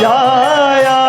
जाया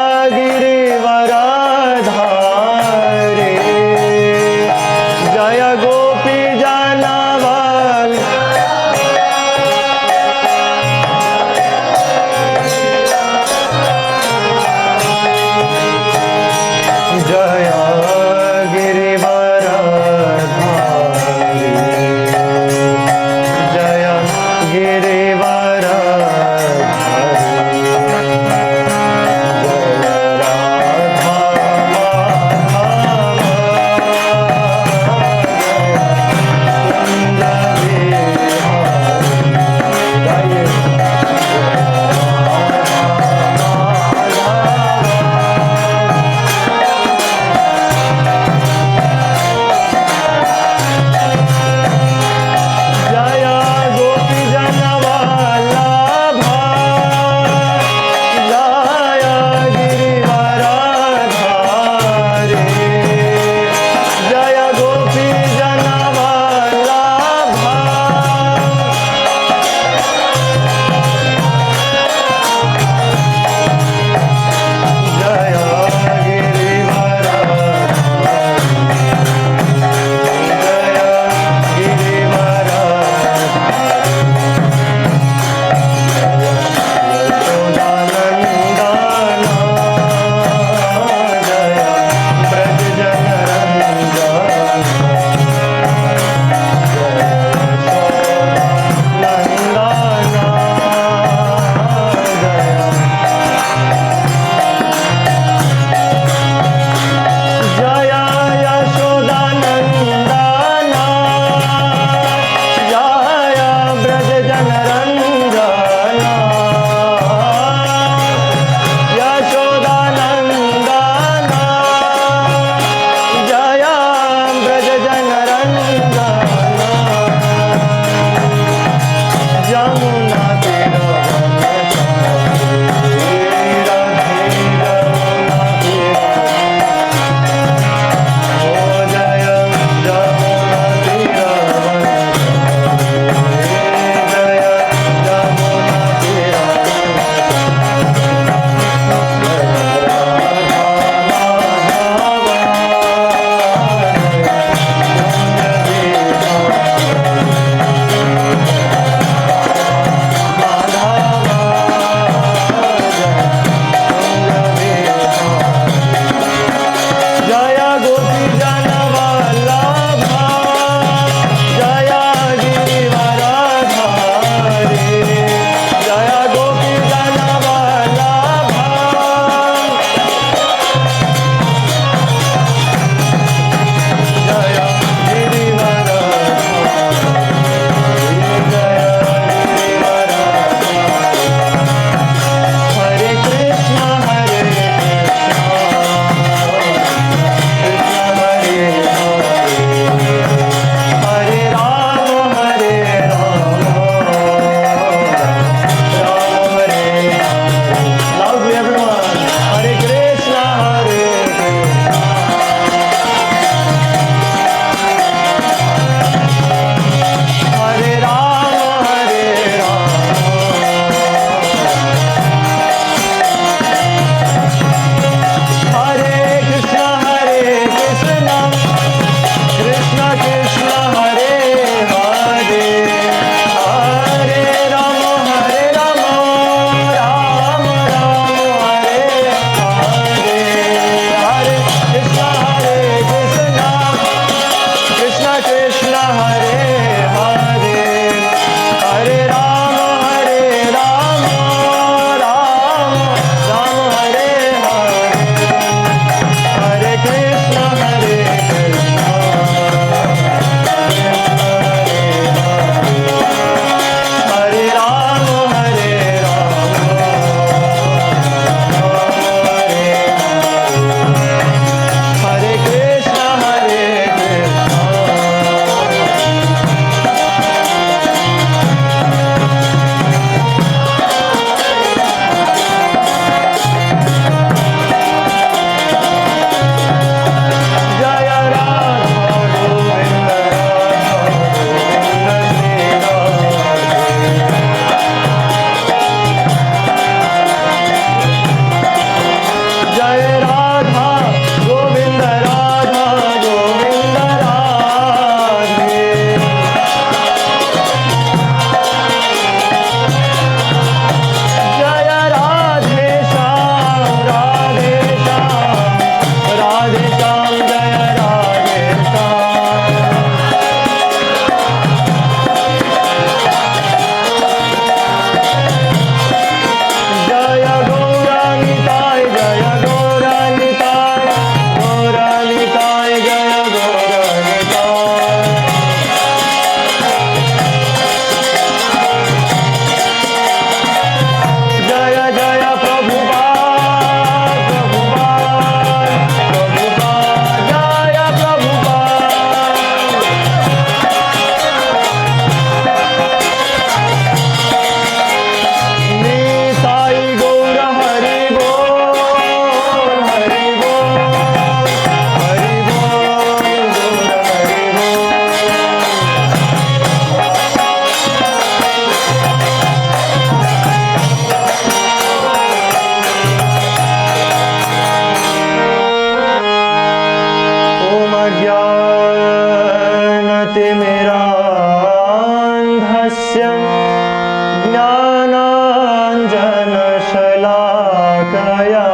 ज्ञानाञ्जनशलाकया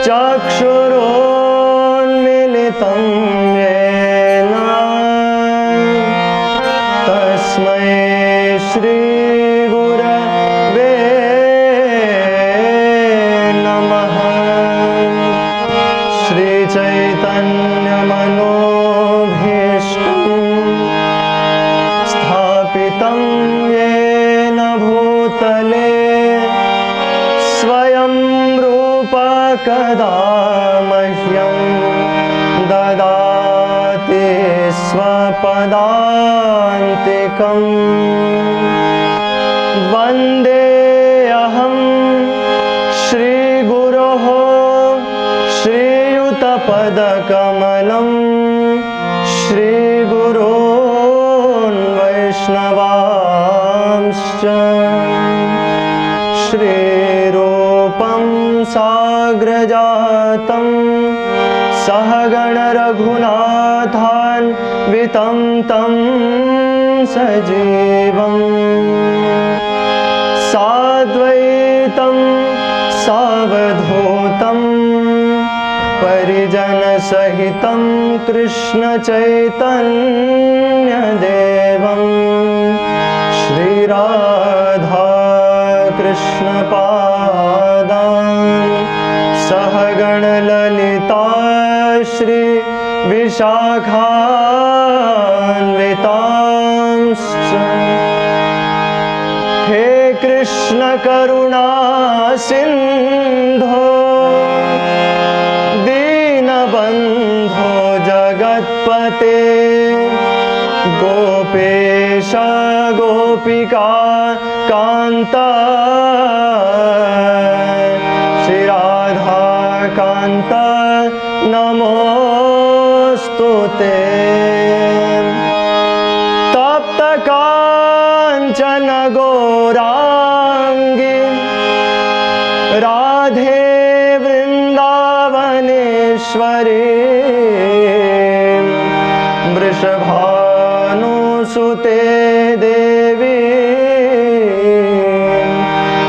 चक्षुरोन्मिलितं येन तस्मै श्रीगुरवे नमः। श्रीचैतन्यमनोभीष्टं स्थापितं येन भूतले स्वयं रूप कदा मह्यं ददाति स्वपदान्तिकम्। वन्देऽहं श्रीगुरोः श्रीयुतपदकमलं श्रीगुरोन् वैष्णवांश्च श्रीरूपं साग्रजातं सहगणरघुनाथान्वितं तं सजीवम् साद्वैतं सावधूतं परिजनसहितं कृष्णचैतन्यदेवं श्रीराधा कृष्णपादान् सहगणललिता श्रीविशाखान्वितांश्च। हे कृष्ण करुणा सिन्धो दीनबन्धो जगत्पते गोपेश गोपिका कान्त श्रीराधा कान्त नमोऽस्तुते। तप्त काञ्चन गौराङ्गी राधे वृन्दावनेश्वरी वृषभानुसुते देवी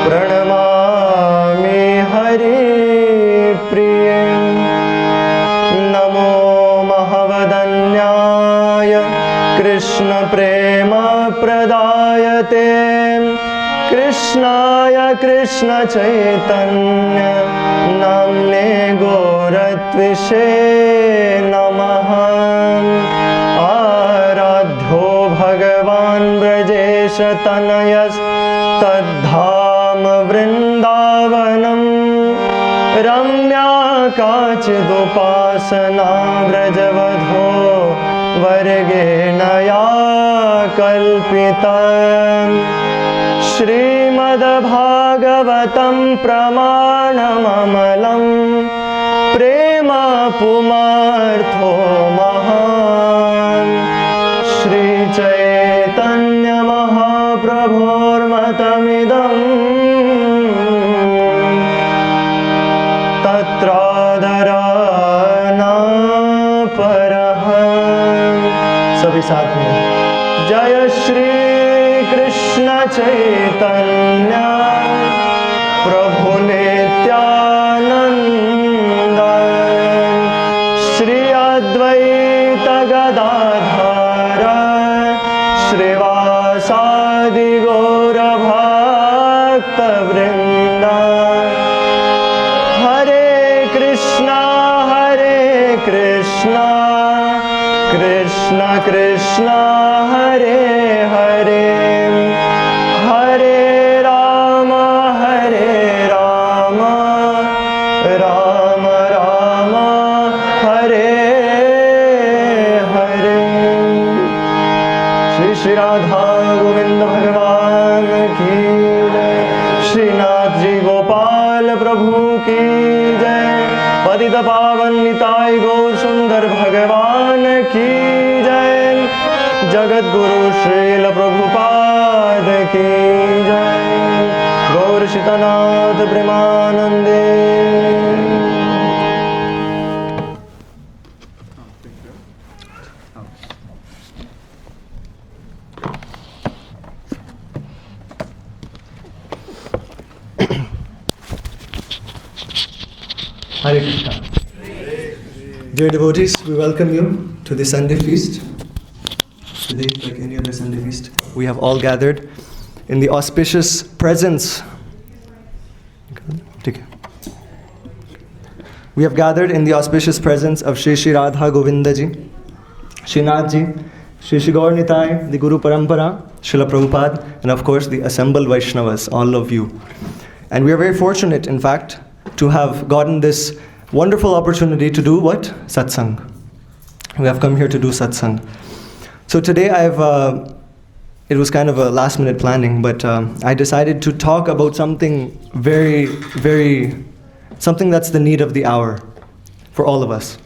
प्रणमामि हरिप्रिये। नमो महवदन्याय कृष्णप्रेमप्रदायते कृष्णाय कृष्णचैतन्य नाम्ने गौरत्विषे नमः। आराध्यो भगवान् ब्रजेशतनयस्तद्धाम वृन्दावनं रम्या काचिदुपासना व्रजवधो वर्गेण या कल्पिता। श्रीमद्भागवतं प्रमाणममलं प्रेम पुमार्थो महान्। श्रीचैतन्यमहाप्रभोर्मतमिदं तत्रादरा न परः। सभी साथ में जय श्री कृष्ण चैतन्य प्रभु नित्यानंद श्री अद्वैत गदाधर श्रीवासादि गौर भक्तवृंद। हरे कृष्णा कृष्ण कृष्ण हरे हरे हरे राम राम राम हरे हरे। श्री श्री राधा गोविंद भगवान की जय। श्रीनाथ जी गोपाल प्रभु की जय। पतित पावन निताई गौर सुंदर भगवान की जय। जगत गुरु श्रील प्रभुपाद की जय। गौर शीतनाथ प्रेमानंदे। Hare Krishna. Dear devotees, we welcome you to the Sunday feast. Today, like any other Sunday feast, we have all gathered in the auspicious presence. We have gathered in the auspicious presence of Shri Shri Radha Govinda Ji, Srinath Ji, Shri Shri Gaur Nitai, the Guru Parampara, Srila Prabhupada, and of course the assembled Vaishnavas, all of you. And we are very fortunate, in fact, to have gotten this wonderful opportunity to do what? Satsang. We have come here to do satsang. So today it was kind of a last minute planning, but I decided to talk about something something that's the need of the hour for all of us.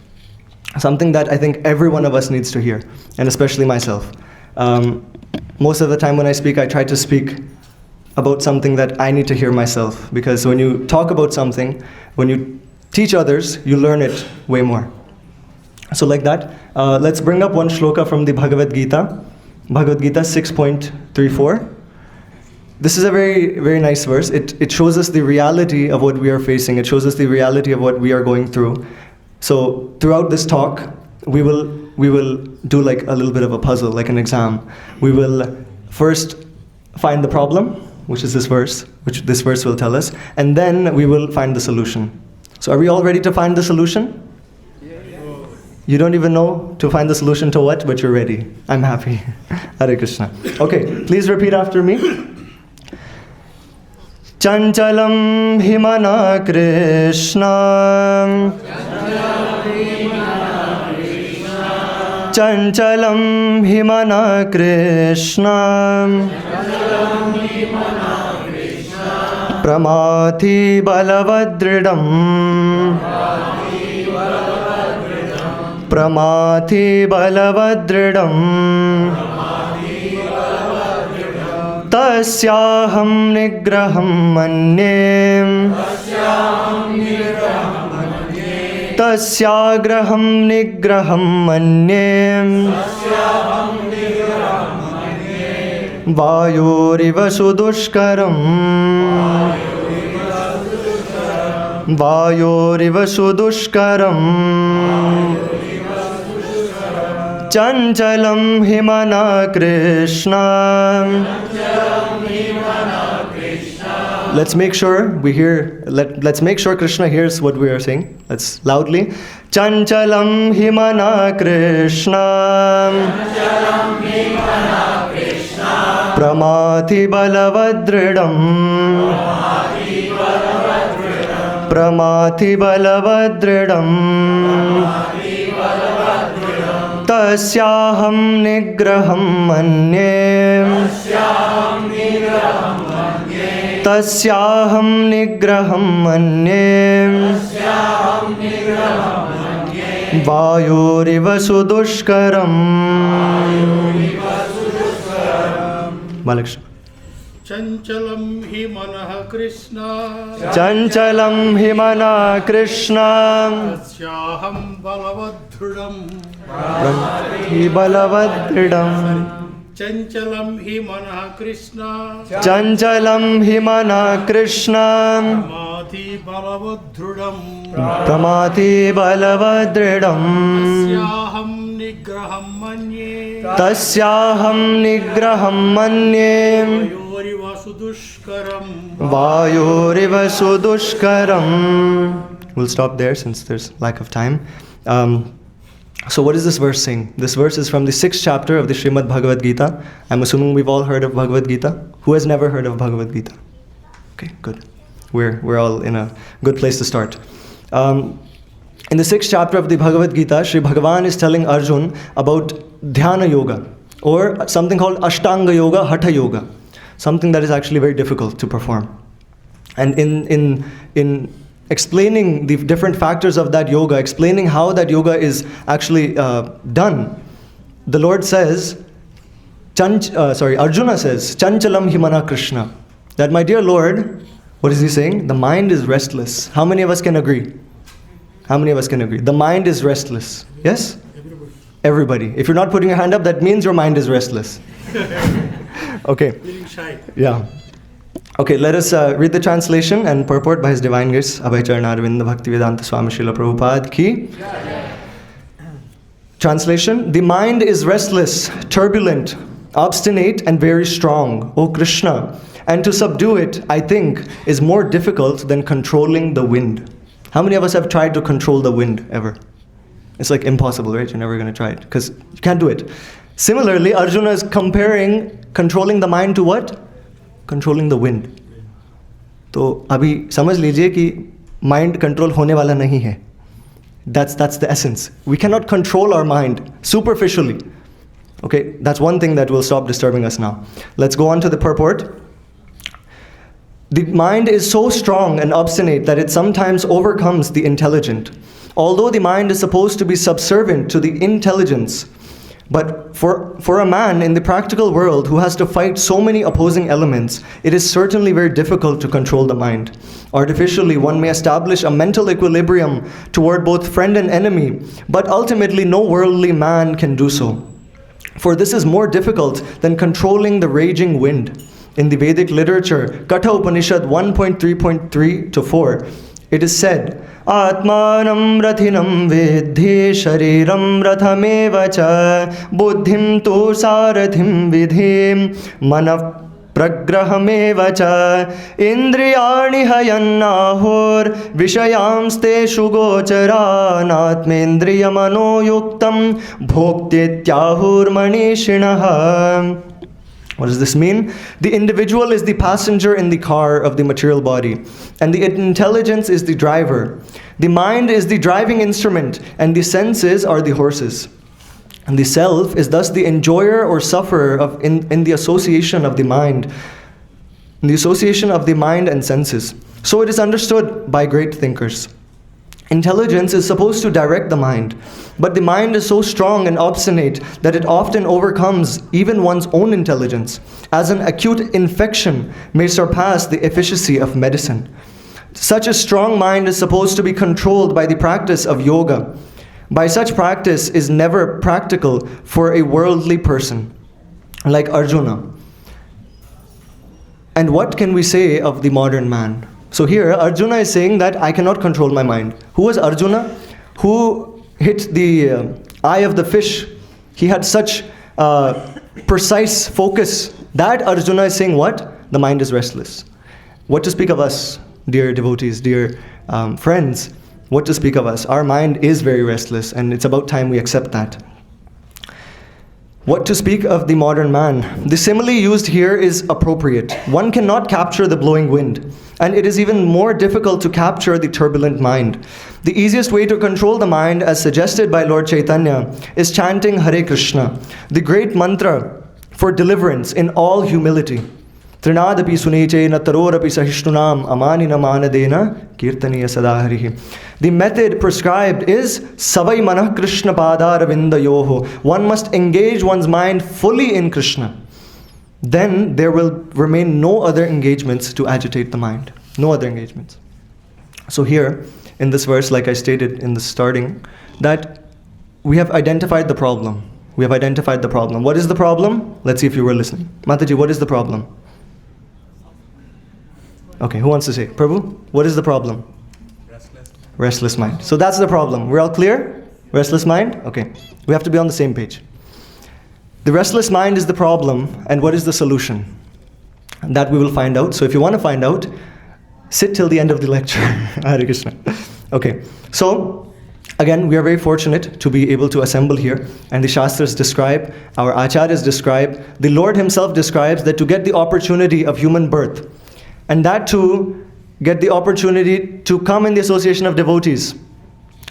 Something that I think every one of us needs to hear, and especially myself. Most of the time when I speak, I try to speak about something that I need to hear myself, because when you talk about something, when you teach others, you learn it way more. So like that, let's bring up one shloka from the Bhagavad Gita, Bhagavad Gita 6.34. This is a very, very nice verse. It shows us the reality of what we are facing. It shows us the reality of what we are going through. So throughout this talk, we will do like a little bit of a puzzle, like an exam. We will first find the problem, which is this verse, which this verse will tell us, and then we will find the solution. So are we all ready to find the solution? You don't even know to find the solution to what, but you're ready. I'm happy. Hare Krishna. Okay, please repeat after me. Chanchalam himana Krishna. Chanchalam himana Krishna. Pramathi balavadridam. Pramathi balavadridam. Tasyaham nigraham manye. Tasyagraham nigraham manye. Vayuriva sudushkaram. Vayuriva sudushkaram. Chanchalam himana Krishna. Let's make sure we hear. Let's make sure Krishna hears what we are saying. Let's loudly. Chanchalam himana Krishna. Pramathi balavadridam. Pramathi balavadridam. Tasyaham nigraham manye. Tasyaham nigraham manye. Vayuriva sudushkaram. Malakshmi. Chanchalam hi manah Krishna. Chanchalam hi mana Krishna. Tasyaham balavadhrudam. Pramathi balavadridam. Chanchalam hi manah Krishna. Chanchalam hi mana Krishna. Pramathi balavadhrudam. Pramathi balavadridam. Tasyaham nigraham manye. Tasyaham nigraham manye. Vayuriva sudushkaram. Vayuriva sudushkaram. We'll stop there since there's lack of time. So what is this verse saying? This verse is from the 6th chapter of the Srimad Bhagavad Gita. I'm assuming we've all heard of Bhagavad Gita. Who has never heard of Bhagavad Gita? Okay, good. We're all in a good place to start. In the 6th chapter of the Bhagavad Gita, Sri Bhagavan is telling Arjun about Dhyana Yoga, or something called Ashtanga Yoga, Hatha Yoga, something that is actually very difficult to perform. And in explaining the different factors of that yoga, explaining how that yoga is actually done, the Lord says, Arjuna says, Chanchalam himana Krishna. That, my dear Lord, what is he saying? The mind is restless. How many of us can agree? How many of us can agree? The mind is restless. Yes? Everybody. If you're not putting your hand up, that means your mind is restless. Okay. Feeling shy. Yeah. Okay, let us read the translation and purport by His Divine Grace, Abhay Charanarvinda Bhaktivedanta Swami Srila Prabhupada ki. Translation: The mind is restless, turbulent, obstinate and very strong, O Krishna, and to subdue it, I think, is more difficult than controlling the wind. How many of us have tried to control the wind ever? It's like impossible, right? You're never going to try it because you can't do it. Similarly, Arjuna is comparing controlling the mind to what? Controlling the wind. तो अभी समझ लीजिए कि mind control होने वाला नहीं है. That's the essence. We cannot control our mind superficially. Okay, that's one thing that will stop disturbing us now. Let's go on to the purport. The mind is so strong and obstinate that it sometimes overcomes the intelligent. Although the mind is supposed to be subservient to the intelligence, but for a man in the practical world who has to fight so many opposing elements, it is certainly very difficult to control the mind. Artificially, one may establish a mental equilibrium toward both friend and enemy, but ultimately no worldly man can do so. For this is more difficult than controlling the raging wind. In the Vedic literature, Katha Upanishad 1.3.3 to 4, it is said, Atmanam rathinam vidhi shariram rathameva cha buddhim tu sarathim vidhim manav pragrahameva cha indriyani hayannahur vishayamste shugocharan atmendriya manoyuktam bhoktityahur manishinaha. What does this mean? The individual is the passenger in the car of the material body, and the intelligence is the driver. The mind is the driving instrument, and the senses are the horses. And the self is thus the enjoyer or sufferer in the association of the mind, in the association of the mind and senses. So it is understood by great thinkers. Intelligence is supposed to direct the mind, but the mind is so strong and obstinate that it often overcomes even one's own intelligence, as an acute infection may surpass the efficacy of medicine. Such a strong mind is supposed to be controlled by the practice of yoga. By such practice is never practical for a worldly person, like Arjuna. And what can we say of the modern man? So here, Arjuna is saying that I cannot control my mind. Who was Arjuna? Who hit the eye of the fish? He had such precise focus. That Arjuna is saying what? The mind is restless. What to speak of us, dear devotees, dear friends? What to speak of us? Our mind is very restless, and it's about time we accept that. What to speak of the modern man? The simile used here is appropriate. One cannot capture the blowing wind, and it is even more difficult to capture the turbulent mind. The easiest way to control the mind, as suggested by Lord Chaitanya, is chanting Hare Krishna, the great mantra for deliverance in all humility. Trinadapi sunechena tarorapi sahishnunam amanina manadena kirtaniya sadaharihi. The method prescribed is Savai Manah Krishna Padaravinda Yoho. One must engage one's mind fully in Krishna. Then there will remain no other engagements to agitate the mind. No other engagements. So here, in this verse, like I stated in the starting, that we have identified the problem. We have identified the problem. What is the problem? Let's see if you were listening. Mataji, what is the problem? Okay, who wants to say? Prabhu, what is the problem? Restless mind. So that's the problem. We're all clear? Restless mind? Okay. We have to be on the same page. The restless mind is the problem, and what is the solution? That we will find out. So if you want to find out, sit till the end of the lecture. Hare Krishna. Okay. So, again, we are very fortunate to be able to assemble here, and the Shastras describe, our Acharyas describe, the Lord Himself describes that to get the opportunity of human birth, and that to get the opportunity to come in the association of devotees,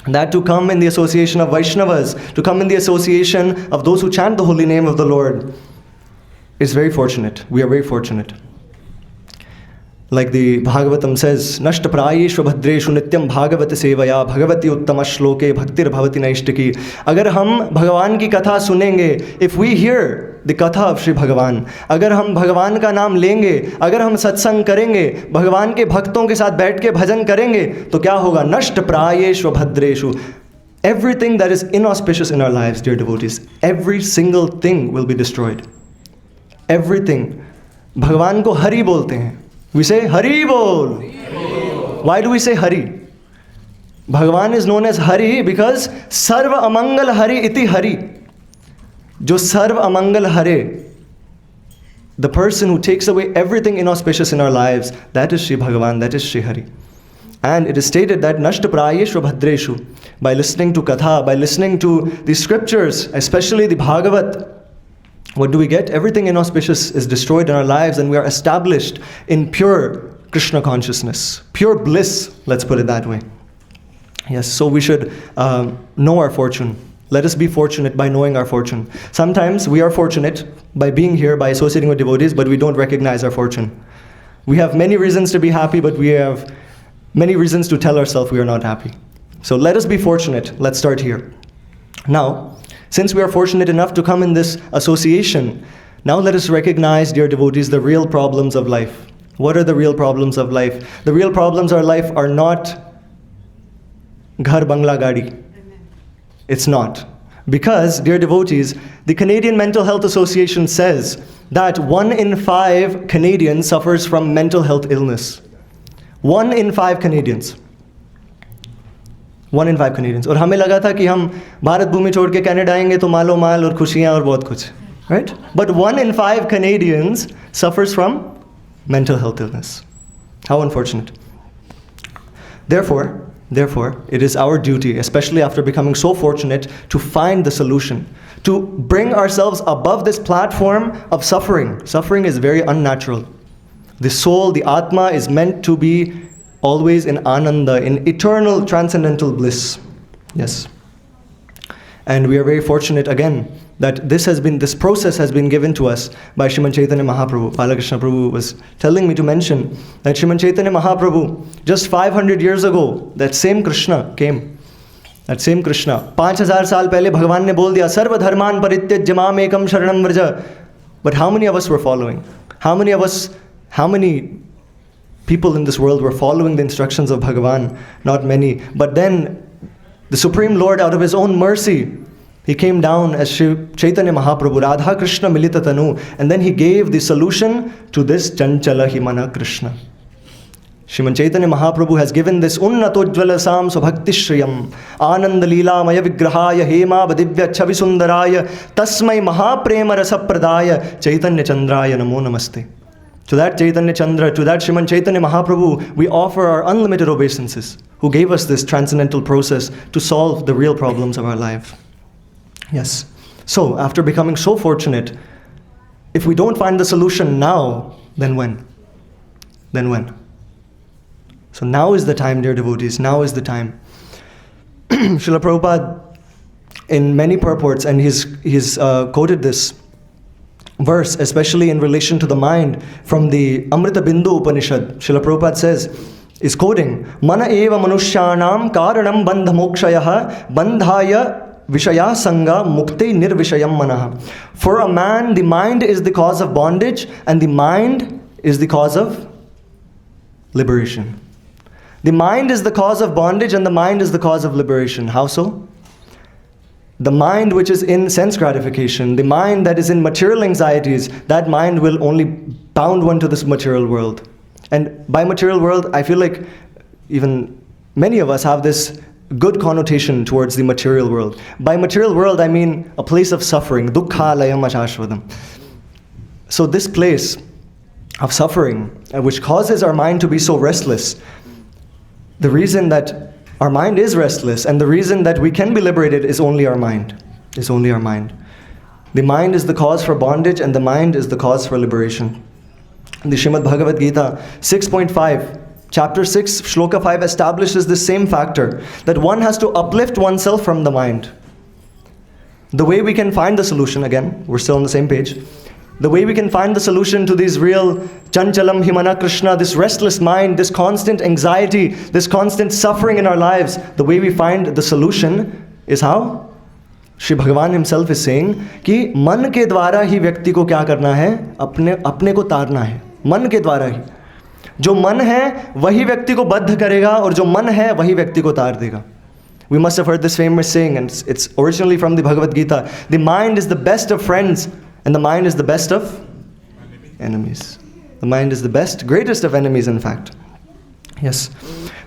that to come in the association of Vaishnavas, to come in the association of those who chant the holy name of the Lord, is very fortunate. We are very fortunate. Like the Bhagavatam says, Nashta prayeshva bhadreshu nityam bhagavata sevaya bhagavati uttama shloke bhaktir bhavati naishtaki. Agar hum Bhagavan ki katha sunenge, if we hear the katha of Shri Bhagavan, agar hum Bhagavan ka naam lenge, agar hum satsang karenge, Bhagavan ke bhakton ke saath baith ke bhajan karenge, to kya hoga? Nashta prayeshva bhadreshu. Everything that is inauspicious in our lives, dear devotees, every single thing will be destroyed. Everything. Bhagavan ko Hari bolte hain. We say Hari Bol. Why do we say Hari? Bhagavan is known as Hari because Sarva Amangal Hari iti Hari. Jo Sarva Amangal Hare, the person who takes away everything inauspicious in our lives, that is Shri Bhagavan, that is Shri Hari. And it is stated that Nashta Prayeshu Bhadreshu, by listening to Katha, by listening to the scriptures, especially the Bhagavat, what do we get? Everything inauspicious is destroyed in our lives and we are established in pure Krishna consciousness, pure bliss, let's put it that way. Yes, so we should know our fortune. Let us be fortunate by knowing our fortune. Sometimes we are fortunate by being here, by associating with devotees, but we don't recognize our fortune. We have many reasons to be happy, but we have many reasons to tell ourselves we are not happy. So let us be fortunate. Let's start here. Now, since we are fortunate enough to come in this association, now let us recognize, dear devotees, the real problems of life. What are the real problems of life? The real problems of life are not ghar bangla gadi. It's not. Because, dear devotees, the Canadian Mental Health Association says that 1 in 5 Canadians suffers from mental health illness. 1 in 5 Canadians. 1 in 5 Canadians. और हमें लगा था कि हम भारत भूमि छोड़ के Canada आएंगे तो मालो माल और खुशियाँ और बहुत कुछ. Right? But 1 in 5 Canadians suffers from mental health illness. How unfortunate. Therefore, it is our duty, especially after becoming so fortunate, to find the solution, to bring ourselves above this platform of suffering. Suffering is very unnatural. The soul, the Atma, is meant to be always in Ananda, in eternal transcendental bliss. Yes. And we are very fortunate again that this process has been given to us by Srimad Chaitanya Mahaprabhu. Balakrishna Prabhu was telling me to mention that Srimad Chaitanya Mahaprabhu, just 500 years ago, that same Krishna came. That same Krishna. 5000 saal pehle Bhagavan ne bol diya, Sarva dharman parityajya mam ekam sharanam vraja. But how many of us were following? How many people in this world were following the instructions of Bhagavan? Not many. But then the Supreme Lord, out of His own mercy, He came down as Shri Chaitanya Mahaprabhu, Radha Krishna Milita Tanu, and then He gave the solution to this Chanchala Himana Krishna. Srimad Chaitanya Mahaprabhu has given this Unnatojjvala Sam Svabhakti Shriyam Ananda Leela Maya Vigrahaya Hema Vadivya Chavisundaraya Tasmai Mahaprema Rasapradaya Chaitanya Chandraya Namo Namaste. To that Chaitanya Chandra, to that Srimad Chaitanya Mahaprabhu, we offer our unlimited obeisances, who gave us this transcendental process to solve the real problems of our life. Yes. So, after becoming so fortunate, if we don't find the solution now, then when? Then when? So now is the time, dear devotees, now is the time. Srila Prabhupada, in many purports, and he's quoted this verse, especially in relation to the mind, from the Amrita Bindu Upanishad. Srila Prabhupada says, is quoting, Mana eva manushyanam karanam bandha mokshayaha bandhaya Vishaya Sangha Mukti Nirvishayam Manaha. For a man, the mind is the cause of bondage, and the mind is the cause of liberation. The mind is the cause of bondage, and the mind is the cause of liberation. How so? The mind which is in sense gratification, the mind that is in material anxieties, that mind will only bound one to this material world. And by material world, I feel like even many of us have this good connotation towards the material world. By material world, I mean a place of suffering. Dukkhalayam ashashvadam. So this place of suffering, which causes our mind to be so restless, the reason that our mind is restless and the reason that we can be liberated is only our mind. Is only our mind. The mind is the cause for bondage and the mind is the cause for liberation. The Srimad Bhagavad Gita 6.5, Chapter 6, Shloka 5 establishes the same factor, that one has to uplift oneself from the mind. The way we can find the solution, again, we're still on the same page, the way we can find the solution to these real Chanchalam Himana Krishna, this restless mind, this constant anxiety, this constant suffering in our lives, the way we find the solution is how? Shri Bhagavan himself is saying कि मन के द्वारा ही व्यक्ति को क्या करना है? अपने को तारना है. मन के द्वारा ही. जो मन है वही व्यक्ति को बद्ध करेगा और जो मन है वही व्यक्ति को तार देगा. We must have heard this famous saying, and it's originally from the Bhagavad Gita. The mind is the best of friends and the mind is the best of enemies. The mind is the best, greatest of enemies, in fact. Yes.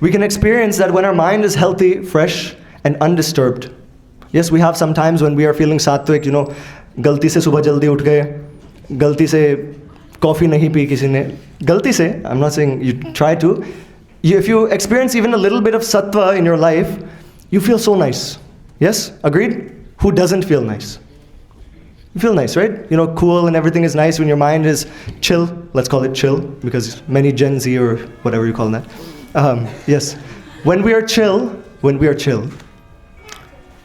We can experience that when our mind is healthy, fresh, and undisturbed. Yes, we have some times when we are feeling sattvic, galti se subah jaldi utھ gaye, galti se coffee nahi pi kisi ne. Galti se, I'm not saying you try to. If you experience even a little bit of sattva in your life, you feel so nice. Yes? Agreed? Who doesn't feel nice? You feel nice, right? Cool and everything is nice when your mind is chill. Let's call it chill, because many Gen Z or whatever you call that. Yes. When we are chill,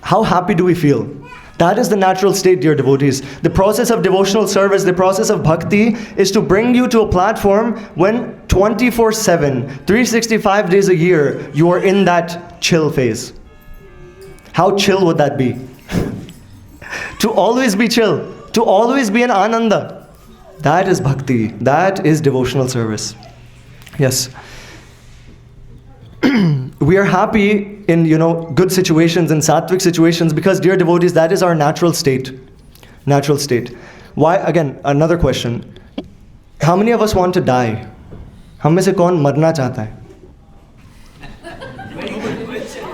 how happy do we feel? That is the natural state, dear devotees. The process of devotional service, the process of bhakti, is to bring you to a platform when 24/7, 365 days a year, you are in that chill phase. How chill would that be? To always be chill, to always be in ananda. That is bhakti. That is devotional service. Yes. We are happy in, good situations, in sattvic situations, because, dear devotees, that is our natural state. Natural state. Why? Again, another question. How many of us want to die? हम में से कौन मरना चाहता है?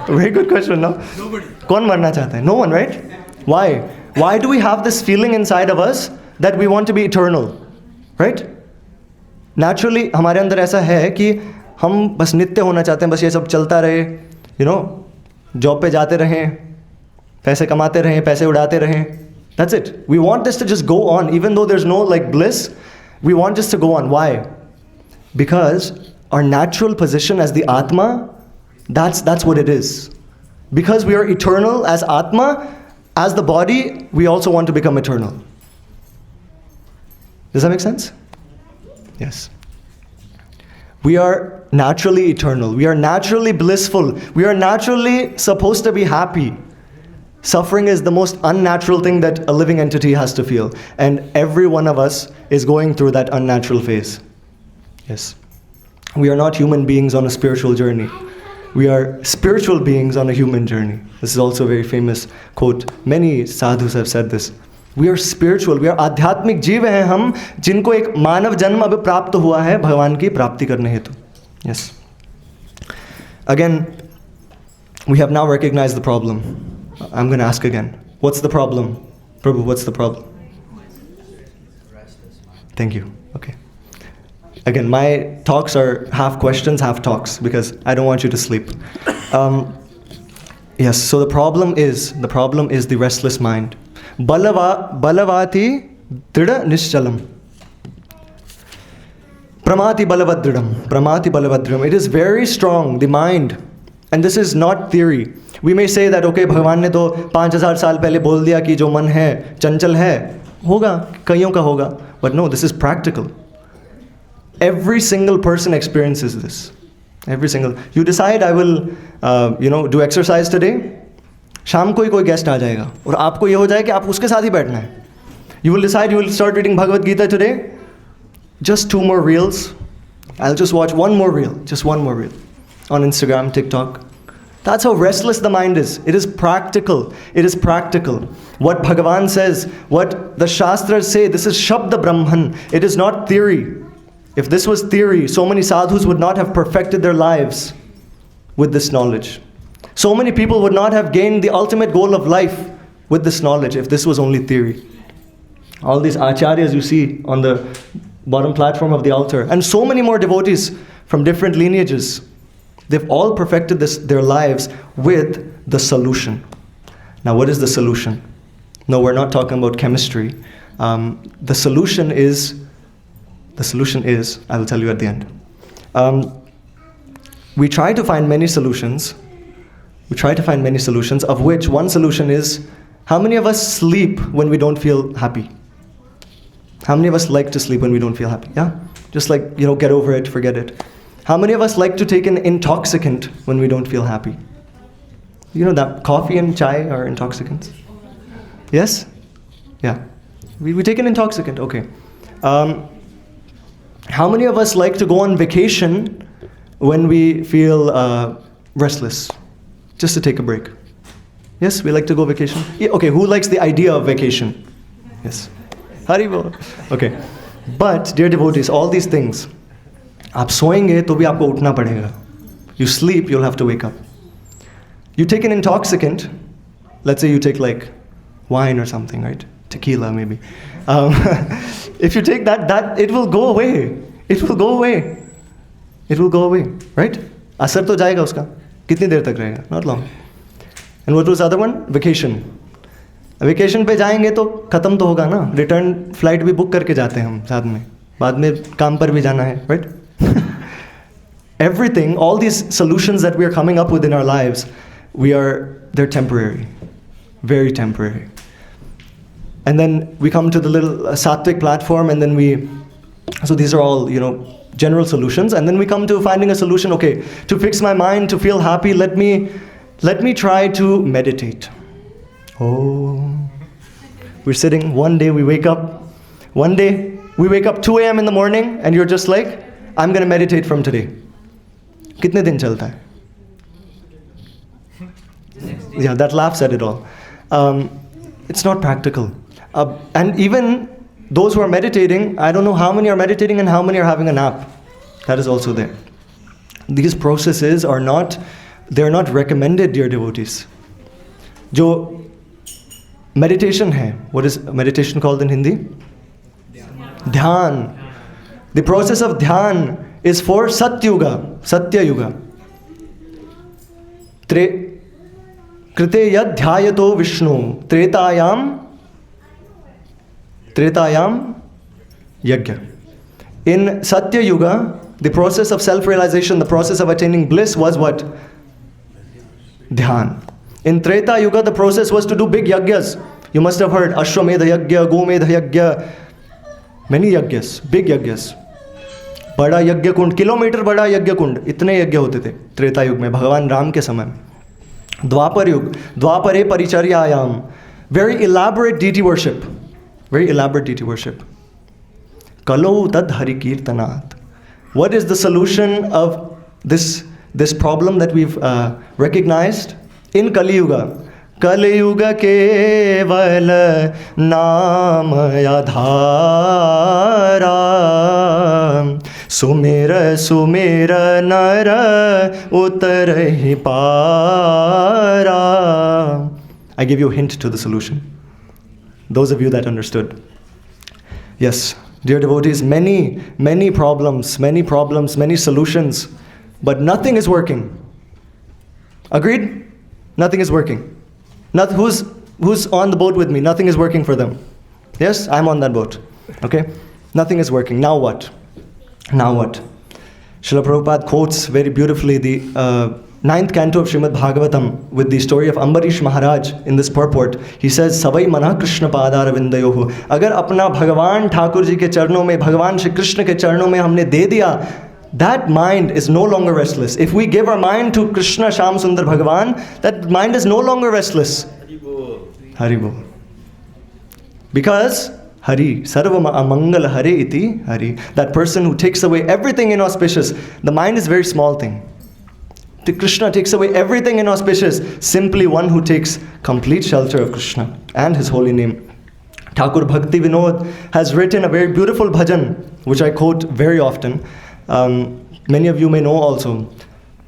Very good question, no? Nobody. कौन मरना चाहता है? No one, right? Why? Why do we have this feeling inside of us that we want to be eternal? Right? Naturally, हमारे अंदर ऐसा है कि हम बस नित्य होना चाहते हैं, बस ये सब चलता रहे, जॉब पे जाते रहें, पैसे कमाते रहें, पैसे उड़ाते रहें. That's it. We want this to just go on, even though there's no bliss. We want this to go on. Why? Because our natural position as the Atma, that's what it is. Because we are eternal as Atma, as the body, we also want to become eternal. Does that make sense? Yes. We are naturally eternal. We are naturally blissful. We are naturally supposed to be happy. Suffering is the most unnatural thing that a living entity has to feel. And every one of us is going through that unnatural phase. Yes. We are not human beings on a spiritual journey. We are spiritual beings on a human journey. This is also a very famous quote. Many sadhus have said this. We are spiritual. We are आध्यात्मिक जीव हैं हम, जिनको एक मानव जन्म अब प्राप्त हुआ है भगवान की प्राप्ति करने हेतु. Yes. Again, we have now recognized the problem. I'm going to ask again. What's the problem? Prabhu, what's the problem? Thank you. Okay. Again, my talks are half questions, half talks, because I don't want you to sleep. Yes, so the problem is the restless mind. Balavati drida nishchalam. Pramati balavadridam. It is very strong, the mind. And this is not theory. We may say that, okay, भगवान ने तो 5000 साल पहले बोल दिया कि जो मन है, चंचल है, होगा, कईयों का होगा. But no, this is practical. Every single person experiences this. You decide, I will, do exercise today. शाम को ही कोई गेस्ट आ जाएगा और आपको ये हो जाए कि आप उसके साथ ही बैठना है. You will decide you will start reading Bhagavad Gita today. Just 2 more reels. I'll just watch one more reel on Instagram, TikTok. That's how restless the mind is. It is practical. What Bhagavan says, what the Shastras say, this is Shabda Brahman. It is not theory. If this was theory, so many sadhus would not have perfected their lives with this knowledge. So many people would not have gained the ultimate goal of life with this knowledge if this was only theory. All these acharyas you see on the bottom platform of the altar, and so many more devotees from different lineages, they've all perfected their lives with the solution. Now, what is the solution? No, we're not talking about chemistry. The solution is, I will tell you at the end. We try to find many solutions, of which one solution is, how many of us sleep when we don't feel happy? How many of us like to sleep when we don't feel happy? Yeah? Just get over it, forget it. How many of us like to take an intoxicant when we don't feel happy? You know that coffee and chai are intoxicants? Yes? Yeah. We take an intoxicant, okay. How many of us like to go on vacation when we feel restless? Just to take a break. Yes, we like to go vacation. Yeah, okay, who likes the idea of vacation? Yes. Haribol. Okay. But dear devotees, all these things, आप सोएंगे तो भी आपको उठना पड़ेगा. You sleep, you'll have to wake up. You take an intoxicant, let's say you take like wine or something, right? Tequila maybe. If you take that it will go away. It will go away. It will go away, right? असर तो जाएगा उसका. कितनी देर तक रहेगा? Not long. And what was the other one? Vacation. Vacation पे जाएंगे तो ख़त्म तो होगा ना. रिटर्न फ्लाइट भी बुक करके जाते हैं हम साथ में. बाद में काम पर भी जाना है, right? Everything, all these solutions that we are coming up with in our lives, they're temporary. Very temporary. And then we come to the little sattvic platform, and then so these are all, general solutions. And then we come to finding a solution, okay, to fix my mind, to feel happy, let me try to meditate. Oh, we're sitting, one day we wake up 2 a.m. in the morning, and you're just like, I'm going to meditate from today. Kitne din chalta hai? Yeah, that laughs at it all. It's not practical. And even those who are meditating, I don't know how many are meditating and how many are having a nap. That is also there. These processes they're not recommended, dear devotees. Jo meditation hai, what is meditation called in Hindi? Dhyan. The process of dhyan is for Satya Yuga. Krite yad dhyayato Vishnu Tretayam Yajna. In Satya Yuga, the process of self-realization, the process of attaining bliss was what? Dhyan. In Treta Yuga, the process was to do big yajnas. You must have heard Ashwamedha Yajna, Gomedha Yajna, many yajnas, big yajnas. बड़ा यज्ञ कुंड, kilometre बड़ा यज्ञ कुंड, इतने यज्ञ होते थे त्रेता युग में, भगवान राम के समय में. द्वापर युग, द्वापरे परिचर्यायाम, very elaborate deity worship. Kalo tad hari kirtanat. What is the solution of this problem that we've recognized in Kali Yuga? Kali Yuga keval naam yadhara sumera nara utarahi para. I give you a hint to the solution. Those of you that understood. Yes, dear devotees, many problems, many solutions, but nothing is working. Agreed? Nothing is working. Who's on the boat with me? Nothing is working for them. Yes, I'm on that boat. Okay? Nothing is working. Now what? Srila Prabhupada quotes very beautifully the 9th canto of Srimad Bhagavatam with the story of Ambarish Maharaj in this purport. He says, Savai mana Krishna padara vindayohu. Agar apna Bhagavan Thakur ji ke charnon mein, Bhagavan Shri Krishna ke charnon mein humne de diya, that mind is no longer restless. If we give our mind to Krishna Sham Sundar Bhagavan, that mind is no longer restless. Hari Bol. Because Hari, Sarva Amangal Hare iti Hari. That person who takes away everything inauspicious. The mind is a very small thing. Krishna takes away everything inauspicious. Simply one who takes complete shelter of Krishna and His holy name. Thakur Bhakti Vinod has written a very beautiful bhajan, which I quote very often. Many of you may know also.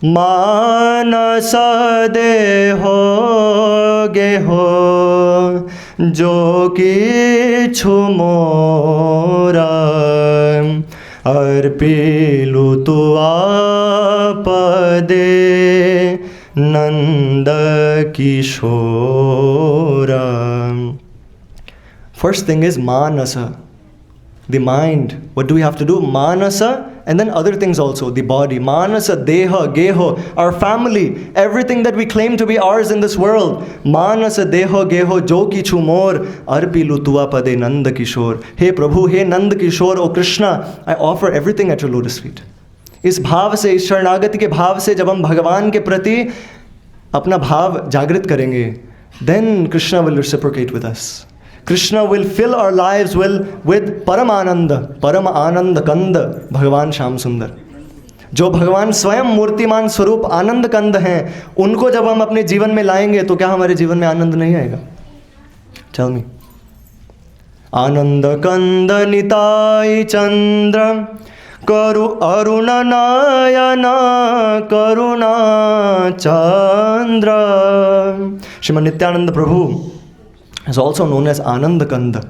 Manasa deho geho jo kichu mora arpilu tu apade nanda kishora. First thing is manasa, the mind. What do we have to do? Manasa, and then other things also, the body. Manasa, deha, geho, our family, everything that we claim to be ours in this world. Manasa, deha, geho, jo kichu mor, arpilu tua pade nanda kishor. Hey Prabhu, hey Nanda Kishor, O Krishna, I offer everything at your lotus feet. इस भाव से, इस शरणागति के भाव से जब हम भगवान के प्रति अपना भाव जागृत करेंगे, then Krishna will reciprocate with us. Krishna will fill our lives with Param Ananda Kanda, Bhagavan Sham Sundar. जो भगवान स्वयं मूर्तिमान स्वरूप आनंद कंद हैं, उनको जब हम अपने जीवन में लाएंगे तो क्या हमारे जीवन में आनंद नहीं आएगा? Tell me. आनंद कंद निताय चंद्र करु अरुण नयन करुणा चंद्र. श्रीमद नित्यानंद प्रभु is also known as Anand Kanda.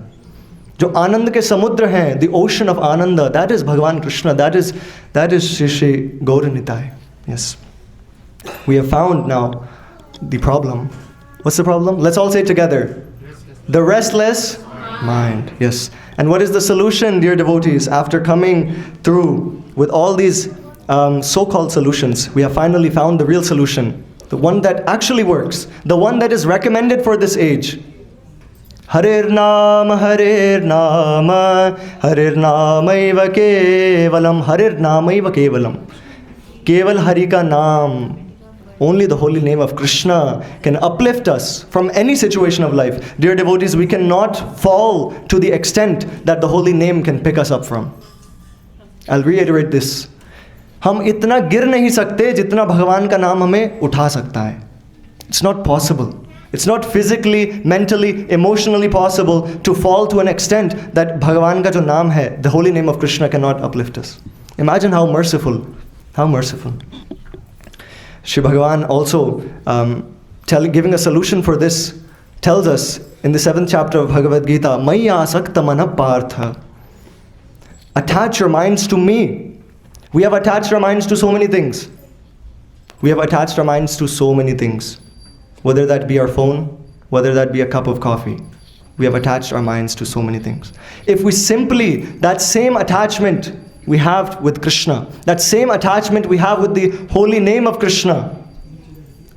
जो आनंद के समुद्र हैं, the ocean of Ananda, that is Bhagavan Krishna, that is Shri Shri Gauranitai. Yes. We have found now the problem. What's the problem? Let's all say it together. The restless mind. Yes. And what is the solution, dear devotees? After coming through with all these so-called solutions, we have finally found the real solution. The one that actually works. The one that is recommended for this age. Harir Naam, Harir Naam, Harir Naamaiva Kevalam, Harir Naamaiva Kevalam. Keval Hari ka Naam. Only the holy name of Krishna can uplift us from any situation of life. Dear devotees, we cannot fall to the extent that the holy name can pick us up from. I'll reiterate this. हम इतना गिर नहीं सकते जितना भगवान का नाम हमें उठा सकता है. It's not possible. It's not physically, mentally, emotionally possible to fall to an extent that Bhagavan ka jo naam hai, the holy name of Krishna cannot uplift us. Imagine how merciful. How merciful. Shri Bhagavan also giving a solution for this tells us in the 7th chapter of Bhagavad Gita, Maya asakta mana partha. Attach your minds to me. We have attached our minds to so many things. We have attached our minds to so many things. Whether that be our phone, whether that be a cup of coffee. We have attached our minds to so many things. If we simply, that same attachment we have with Krishna, that same attachment we have with the holy name of Krishna,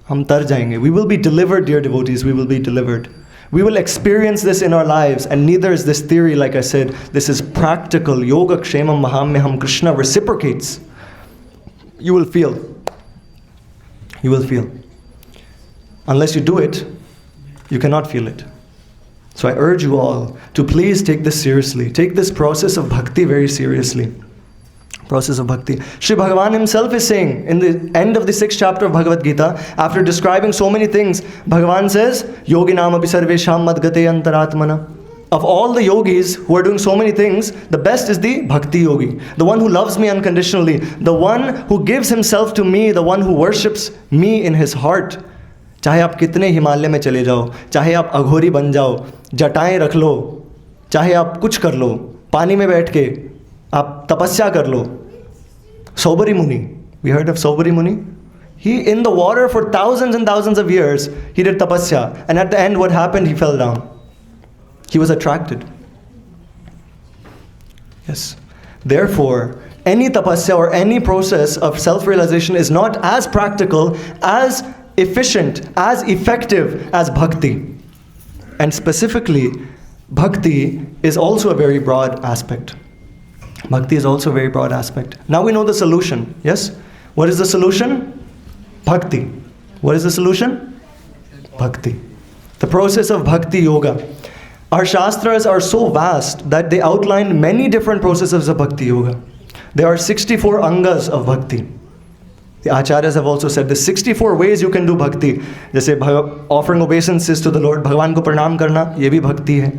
hum tar jayenge. We will be delivered, dear devotees, we will be delivered. We will experience this in our lives, and neither is this theory, like I said, this is practical. Yoga Kshemam Mahamyaham. Krishna reciprocates. You will feel. You will feel. Unless you do it, you cannot feel it. So I urge you all to please take this seriously. Take this process of bhakti very seriously. Process of bhakti. Shri Bhagavan himself is saying in the end of the 6th chapter of Bhagavad Gita, after describing so many things, Bhagavan says, Yoginam api sarvesham madgate antaratmana. Of all the yogis who are doing so many things, the best is the bhakti yogi. The one who loves me unconditionally. The one who gives himself to me. The one who worships me in his heart. चाहे आप कितने हिमालय में चले जाओ, चाहे आप अघोरी बन जाओ, जटाएं रख लो, चाहे आप कुछ कर लो, पानी में बैठ के आप तपस्या कर लो. Saubari Muni, we heard of Saubari Muni? He in the water for thousands and thousands of years, he did tapasya, and at the end what happened? He fell down. He was attracted. Yes. Therefore, any tapasya or any process of self-realization is not as practical, as efficient, as effective as bhakti. And specifically, bhakti is also a very broad aspect. Bhakti is also a very broad aspect. Now we know the solution. Yes? What is the solution? Bhakti. What is the solution? Bhakti. The process of bhakti yoga. Our shastras are so vast that they outline many different processes of bhakti yoga. There are 64 angas of bhakti. The acharyas have also said there's 64 ways you can do bhakti. Jaise offering obeisances to the Lord, Bhagavan ko pranam karna, ye bhi bhakti hai.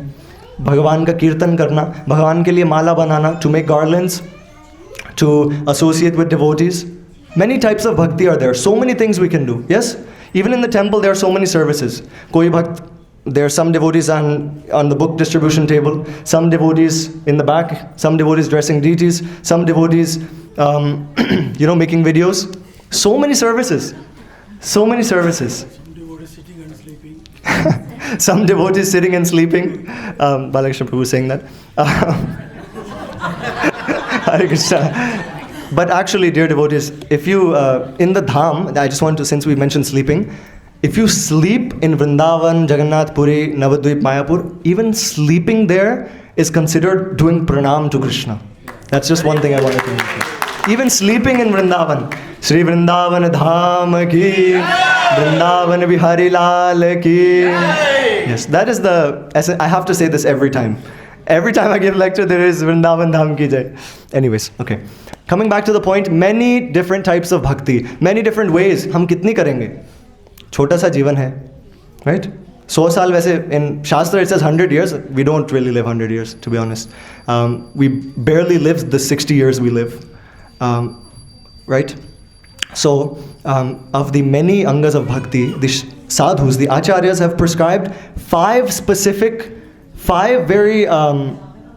Bhagavan ka kirtan karna, Bhagavan ke liye mala banana, to make garlands, to associate with devotees. Many types of bhakti are there. So many things we can do. Yes? Even in the temple there are so many services. Koi bhakt, there are some devotees on the book distribution table, some devotees in the back, some devotees dressing deities, some devotees making videos. So many services. So many services. Some devotees sitting and sleeping. Some devotees sitting and sleeping. Balakrishna Prabhu saying that. Hare Krishna. But actually, dear devotees, if you, in the Dham, I just want to, since we mentioned sleeping, if you sleep in Vrindavan, Jagannath Puri, Navadvip, Mayapur, even sleeping there is considered doing pranam to Krishna. That's just one thing I wanted to mention. Even sleeping in Vrindavan. Shri Vrindavan Dham ki, Vrindavan Bihari Lal ki. Yes, that is I have to say this every time. Every time I give lecture, there is Vrindavan Dham ki jai. Anyways, okay. Coming back to the point, many different types of bhakti, many different ways. हम कितनी करेंगे? छोटा सा जीवन है, right? 100 साल वैसे in Shastra it says 100 years. We don't really live 100 years, to be honest. We barely live the 60 years we live. Right? So, of the many angas of bhakti, the sadhus, the acharyas have prescribed 5 very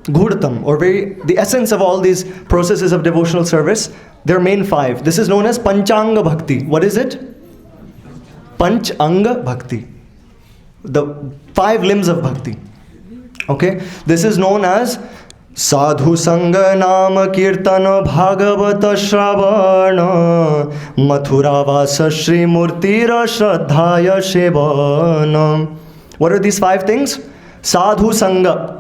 gurtam, or the essence of all these processes of devotional service. Their main 5. This is known as Panchanga Bhakti. What is it? Panchanga Bhakti. The 5 limbs of bhakti. Okay? This is known as Sadhu Sangha Nama Kirtana Bhagavata Shravana Mathura Vasa Shri Murtira Shraddhaya Shevana. What are these 5 things? Sadhu Sangha.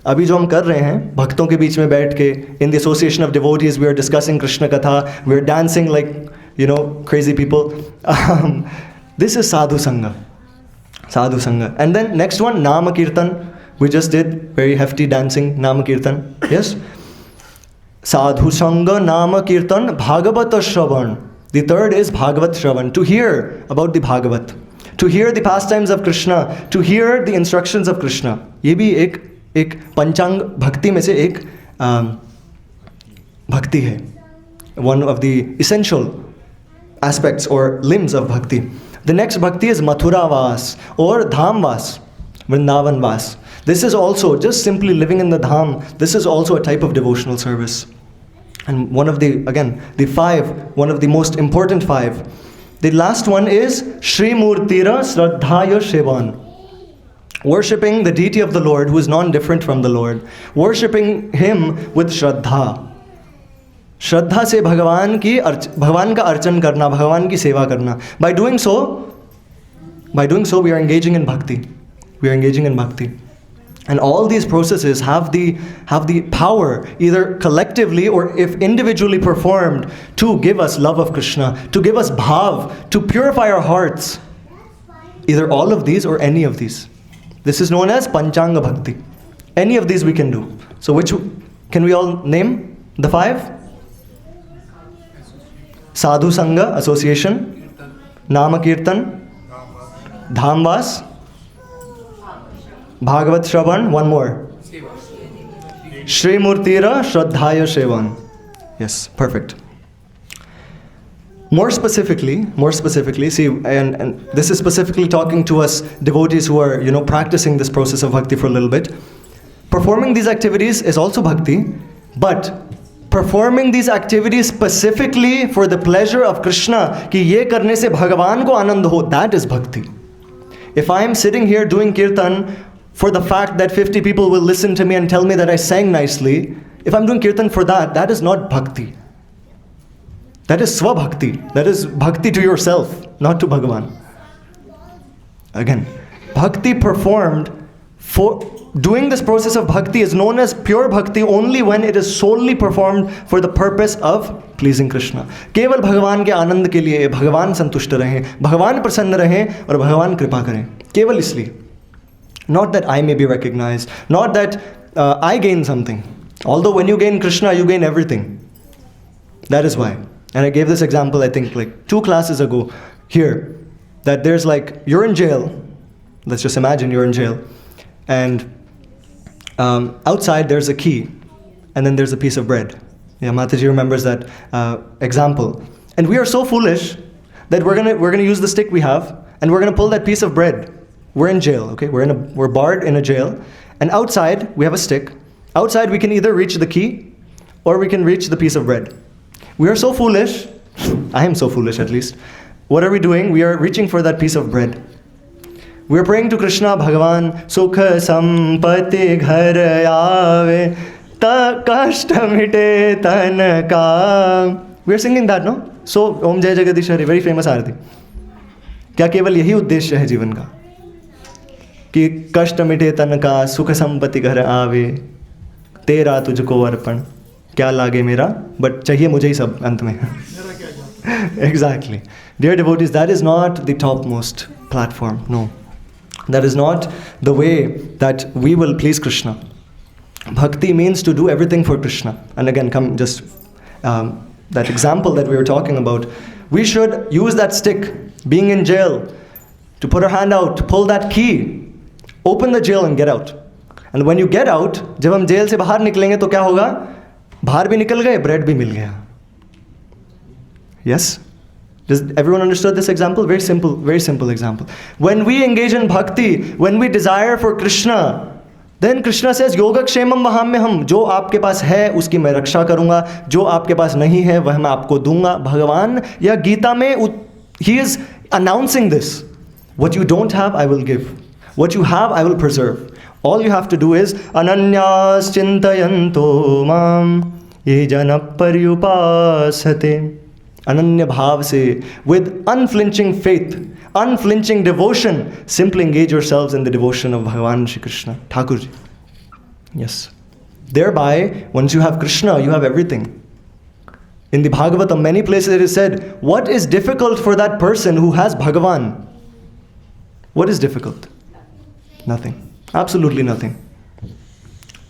अभी जो हम कर रहे हैं भक्तों के बीच में बैठ के in the association of devotees we are discussing Krishna Katha, we are dancing like, crazy people. This is Sadhu Sangha. Sadhu Sangha. And then next one, Nama Kirtan. We just did very hefty dancing, Nama Kirtan. Yes? Sadhu Sangha, Nama Kirtan, Bhagavata Shravan. The third is Bhagavat Shravan. To hear about the Bhagavat. To hear the pastimes of Krishna. To hear the instructions of Krishna. ये भी एक पंचांग भक्ति में से एक भक्ति है. One of the essential aspects or limbs of bhakti. The next bhakti is Mathura Vas or Dham Vas, Vrindavan Vas. This is also just simply living in the Dham. This is also a type of devotional service. And one of the 5, one of the most important 5. The last one is Shri Murtira Shraddhaya Shevan. Worshipping the deity of the Lord who is non-different from the Lord. Worshipping Him with Shraddha. श्रद्धा से भगवान का अर्चन करना, भगवान की सेवा करना. By doing so we are engaging in bhakti. We are engaging in bhakti. And all these processes have the power, either collectively or if individually performed, to give us love of Krishna, to give us bhav, to purify our hearts. Either all of these or any of these. This is known as Panchanga Bhakti. Any of these we can do. So which can we all name? The 5? Sadhu Sangha, association, Nama Kirtan, Dhamvas, Bhagavat Shravan, one more. Shri Murtira Shraddhaya Shevan. Yes, perfect. More specifically, see, and this is specifically talking to us devotees who are, practicing this process of bhakti for a little bit. Performing these activities is also bhakti, but performing these activities specifically for the pleasure of Krishna, कि ये करने से भगवान को आनंद हो, that is bhakti. If I am sitting here doing kirtan for the fact that 50 people will listen to me and tell me that I sang nicely, if I'm doing kirtan for that, that is not bhakti. That is swabhakti. That is bhakti to yourself, not to Bhagavan. Again, bhakti performed for doing this process of bhakti is known as pure bhakti only when it is solely performed for the purpose of pleasing Krishna. केवल भगवान के आनंद के लिए, भगवान संतुष्ट रहें, भगवान प्रसन्न रहें और भगवान कृपा करें. केवल इसलिए. Not that I may be recognized, not that I gain something. Although when you gain Krishna, you gain everything. That is why. And I gave this example, I think, like 2 classes ago here, that there's you're in jail. Let's just imagine you're in jail. And outside there's a key, and then there's a piece of bread. Yeah, Mataji remembers that example. And we are so foolish that we're gonna use the stick we have, and we're gonna pull that piece of bread. We're in jail, okay? We're barred in a jail, and outside we have a stick. Outside we can either reach the key, or we can reach the piece of bread. We are so foolish. I am so foolish, at least. What are we doing? We are reaching for that piece of bread. We are praying to Krishna, Bhagavan, Sukha Sampati Ghar Aave, Ta Kashta Mite Tanaka. We are singing that, no? So, Om Jai Jagadish Hari, very famous आरती. क्या केवल यही उद्देश्य है जीवन का? कि कष्ट मिटे तन का, सुख संपत्ति घर आवे, तेरा तुझको अर्पण, क्या लागे मेरा, but चाहिए मुझे ही सब अंत में. Exactly. Dear devotees, that is not the topmost platform, no. That is not the way that we will please Krishna. Bhakti means to do everything for Krishna. And again, that example that we were talking about, we should use that stick, being in jail, to put our hand out, to pull that key, Open the jail and get out. And when you get out, जब हम jail से बाहर निकलेंगे तो क्या होगा? बाहर भी निकल गए, bread भी मिल गया. Yes? Does everyone understood this example? Very simple example. When we engage in bhakti, when we desire for Krishna, then Krishna says, Yogakshemam vahamyaham. जो आपके पास है उसकी मैं रक्षा करूंगा, जो आपके पास नहीं है वह मैं आपको दूंगा. भगवान या गीता में he is announcing this. What you don't have, I will give. What you have, I will preserve. All you have to do is ananyas chintayanto mam ye jana paryupasate. Ananya bhav se, with unflinching faith, unflinching devotion, simply engage yourselves in the devotion of Bhagavan Shri Krishna, Thakurji. Yes. Thereby, once you have Krishna, you have everything. In the Bhagavatam, many places it is said, what is difficult for that person who has Bhagavan? What is difficult? Nothing. Absolutely nothing.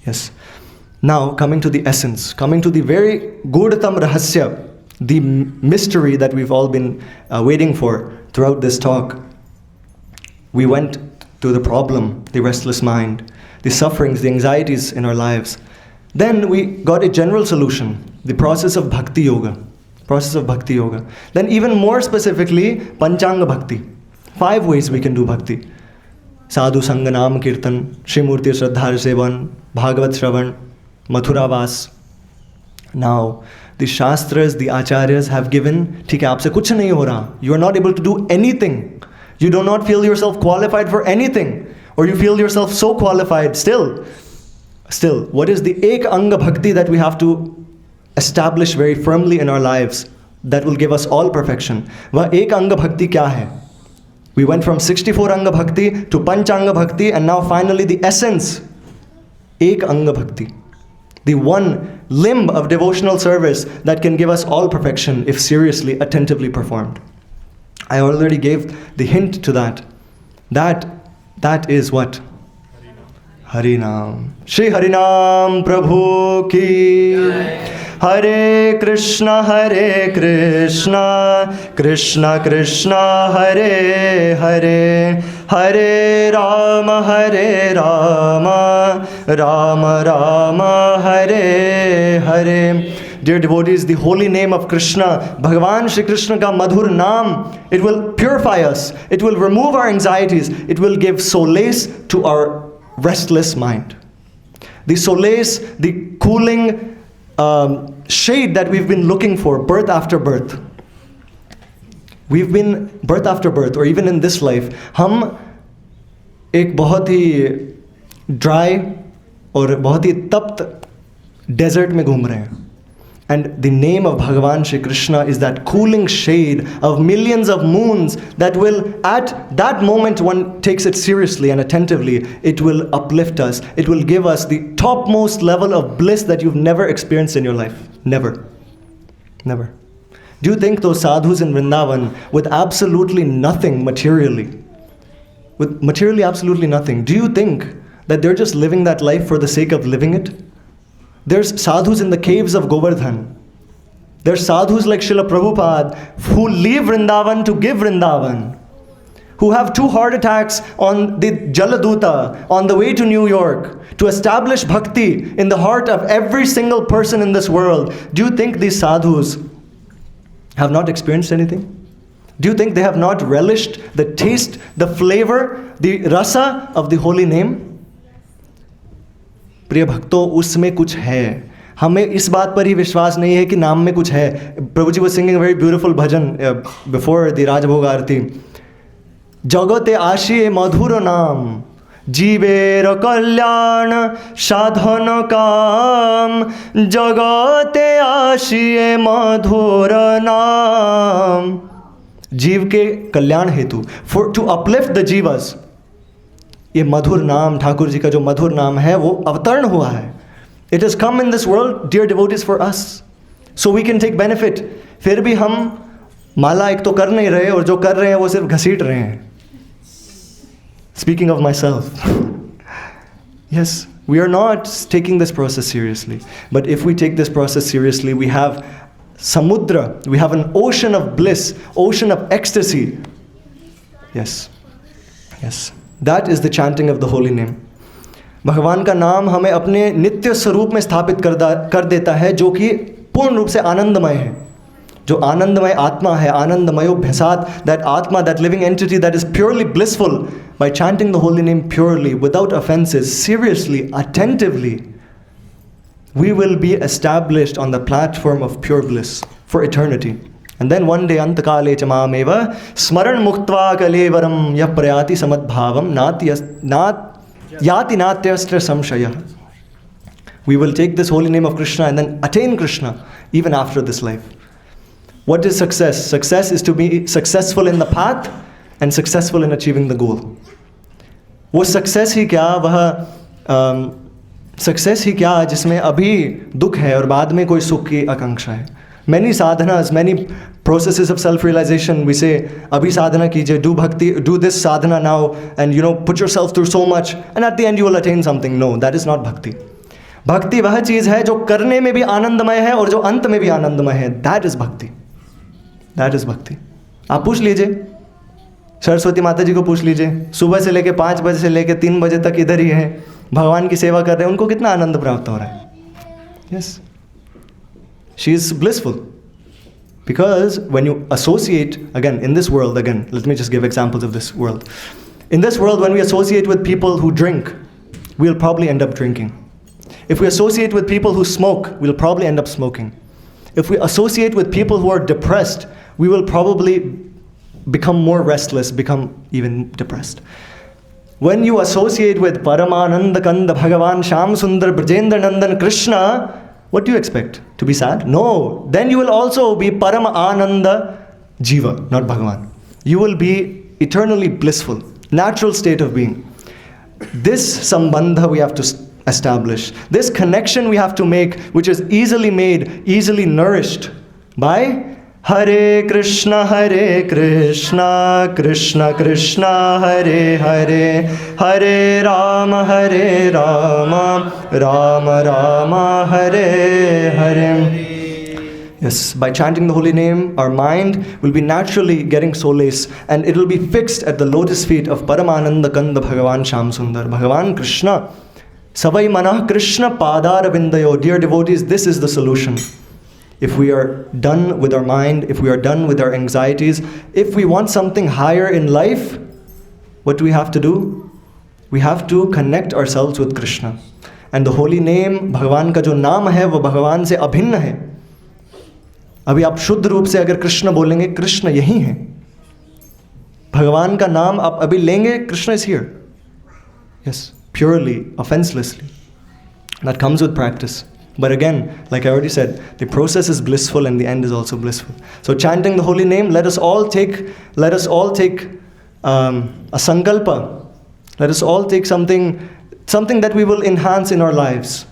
Yes. Now, coming to the essence, coming to the very Gudatam Rahasya, the mystery that we've all been waiting for throughout this talk. We went to the problem, the restless mind, the sufferings, the anxieties in our lives. Then we got a general solution, the process of Bhakti Yoga. Process of Bhakti Yoga. Then even more specifically, Panchanga Bhakti. 5 ways we can do Bhakti. Sadhu Sanganam Kirtan, Shrimurti Shraddhar Sevan, Bhagavat Shravan, Mathuravas. Now, the Shastras, the Acharyas have given, ठीक है आपसे कुछ नहीं हो रहा. You are not able to do anything. You do not feel yourself qualified for anything. Or you feel yourself so qualified still. What is the Ek Anga Bhakti that we have to establish very firmly in our lives that will give us all perfection? वह Ek Anga Bhakti क्या है? We went from 64 Anga Bhakti to Panchanga Bhakti and now finally the essence, Ek Anga Bhakti. The one limb of devotional service that can give us all perfection if seriously, attentively performed. I already gave the hint to that. That is what? Harinam. Shri Harinam Prabhu ki. Hare Krishna, Krishna Krishna, Hare Hare, Hare Rama, Rama Rama, Hare Hare. Dear devotees, the holy name of Krishna, Bhagavan Shri Krishna ka madhur naam, it will purify us, it will remove our anxieties, it will give solace to our restless mind. The solace, the cooling shade that we've been looking for birth after birth. We've been birth after birth, or even in this life, हम एक बहुत ही dry और बहुत ही तप्त desert में घूम रहे हैं. And the name of Bhagavan Shri Krishna is that cooling shade of millions of moons that will, at that moment one takes it seriously and attentively, it will uplift us. It will give us the topmost level of bliss that you've never experienced in your life. Never. Never. Do you think those sadhus in Vrindavan with absolutely nothing materially, with materially absolutely nothing, do you think that they're just living that life for the sake of living it? There's sadhus in the caves of Govardhan. There's sadhus like Srila Prabhupada who leave Vrindavan to give Vrindavan, who have 2 heart attacks on the Jaladuta on the way to New York to establish bhakti in the heart of every single person in this world. Do you think these sadhus have not experienced anything? Do you think they have not relished the taste, the flavor, the rasa of the holy name? प्रिय भक्तों, उसमें कुछ है. हमें इस बात पर ही विश्वास नहीं है कि नाम में कुछ है. प्रभु जी was singing a very beautiful bhajan before the Rajbhog Aarti. जगते आशिये मधुर नाम, जीवेर कल्याण साधन काम. जगते आशिये मधुर नाम. जीव के कल्याण हेतु, for to uplift the jivas. ये मधुर नाम, ठाकुर जी का जो मधुर नाम है वो अवतरण हुआ है. It has come in this world, dear devotees, for us, so we can take benefit. फिर भी हम माला एक तो कर नहीं रहे और जो कर रहे हैं वो सिर्फ घसीट रहे हैं. Speaking of myself, yes, we are not taking this process seriously. But if we take this process seriously, we have samudra, we have an ocean of bliss, ocean of ecstasy. Yes, yes. That is the chanting of the holy name. भगवान का नाम हमें अपने नित्य स्वरूप में स्थापित कर देता है, जो कि पूर्ण रूप से आनंदमय है. जो आनंदमय आत्मा है, आनंदमयो भ्यसात, that atma, that living entity that is purely blissful, by chanting the holy name purely, without offenses, seriously, attentively, we will be established on the platform of pure bliss for eternity. And then one day, antakale cha mameva smaran muktva kalevaram yah prayati samadbhavam yati natyastra samshaya. We will take this holy name of Krishna and then attain Krishna even after this life. What is success? Success is to be successful in the path and successful in achieving the goal. वो success ही क्या, वह success ही क्या जिसमें अभी दुख है और बाद में कोई सुख की आकांक्षा है. Many sadhanas, many processes of self-realization, we say, abhi sadhana kijiye, do bhakti, do this sadhana now, and put yourself through so much, and at the end you will attain something. No, that is not bhakti. Bhakti वह चीज़ है जो करने में भी आनंदमय है और जो अंत में भी आनंदमय है. That is bhakti. That is bhakti. आप पूछ लीजिए, सरस्वती माता जी को पूछ लीजिए, सुबह से लेके 5 बजे से लेके 3 बजे तक इधर ही है, भगवान की सेवा कर रहे हैं, उनको कितना आनंद प्राप्त हो रहा है. Yes. She is blissful. Because when you associate, again, in this world, again, let me just give examples of this world. In this world, when we associate with people who drink, we'll probably end up drinking. If we associate with people who smoke, we'll probably end up smoking. If we associate with people who are depressed, we will probably become more restless, become even depressed. When you associate with Paramananda Kanda Bhagavan Sham Sundar Brajendra Nandan Krishna, what do you expect? To be sad? No. Then you will also be Parama Ananda Jiva, not Bhagavan. You will be eternally blissful, natural state of being. This sambandha we have to establish. This connection we have to make, which is easily made, easily nourished by Hare Krishna, Krishna Krishna, Hare Hare, Hare Rama, Rama Rama, Hare Hare. Yes, by chanting the holy name, our mind will be naturally getting solace and it will be fixed at the lotus feet of Paramananda Kanda Bhagavan Sham Sundar, Bhagavan Krishna. Savai Manah Krishna Padar Vindayo. Dear devotees, this is the solution. If we are done with our mind, if we are done with our anxieties, if we want something higher in life, what do we have to do? We have to connect ourselves with Krishna. And the holy name, Bhagavan का जो नाम है वो भगवान से अभिन्न है. अभी आप शुद्ध रूप से अगर कृष्ण बोलेंगे, कृष्ण यही हैं. भगवान का नाम आप अभी लेंगे, Krishna is here. Yes, purely, offenselessly. That comes with practice. But again, like I already said, the process is blissful and the end is also blissful. So chanting the holy name, let us all take a sankalpa. Let us all take something that we will enhance in our lives.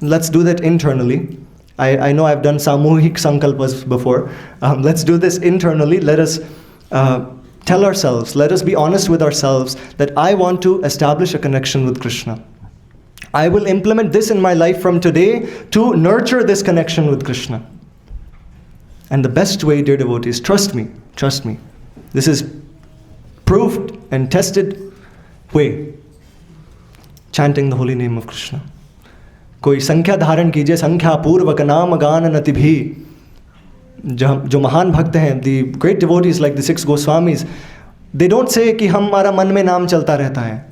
Let's do that internally. I know I've done samuhik sankalpas before. Let's do this internally. Let us tell ourselves, let us be honest with ourselves that I want to establish a connection with Krishna. I will implement this in my life from today to nurture this connection with Krishna. And the best way, dear devotees, trust me. This is proved and tested way. Chanting the holy name of Krishna. कोई संख्या धारण कीजिए, संख्या पूर्वक नाम गान नति भी. जो महान भक्त हैं, the great devotees like the 6 Goswamis, they don't say कि हमारा मन में नाम चलता रहता है.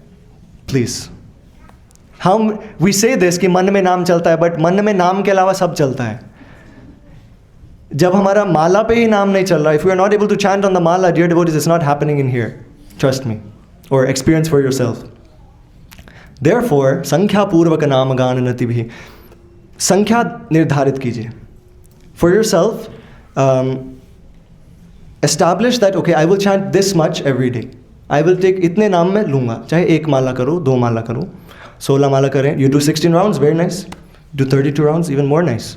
Please. We say this कि मन में नाम चलता है, but मन में नाम के अलावा सब चलता है. जब हमारा माला पे ही नाम नहीं चल रहा, if we are not able to chant on the mala, dear devotees, it's not happening in here. Trust me. Or experience for yourself. Therefore, संख्या पूर्वक नाम गान नति भी. संख्या निर्धारित कीजिए. For yourself, establish that, okay, I will chant this much every day. I will take इतने नाम मैं लूँगा. चाहे 1 माला करो, 2 माला करो, 16 माला करें. You do 16 rounds, very nice. Do 32 rounds, even more nice.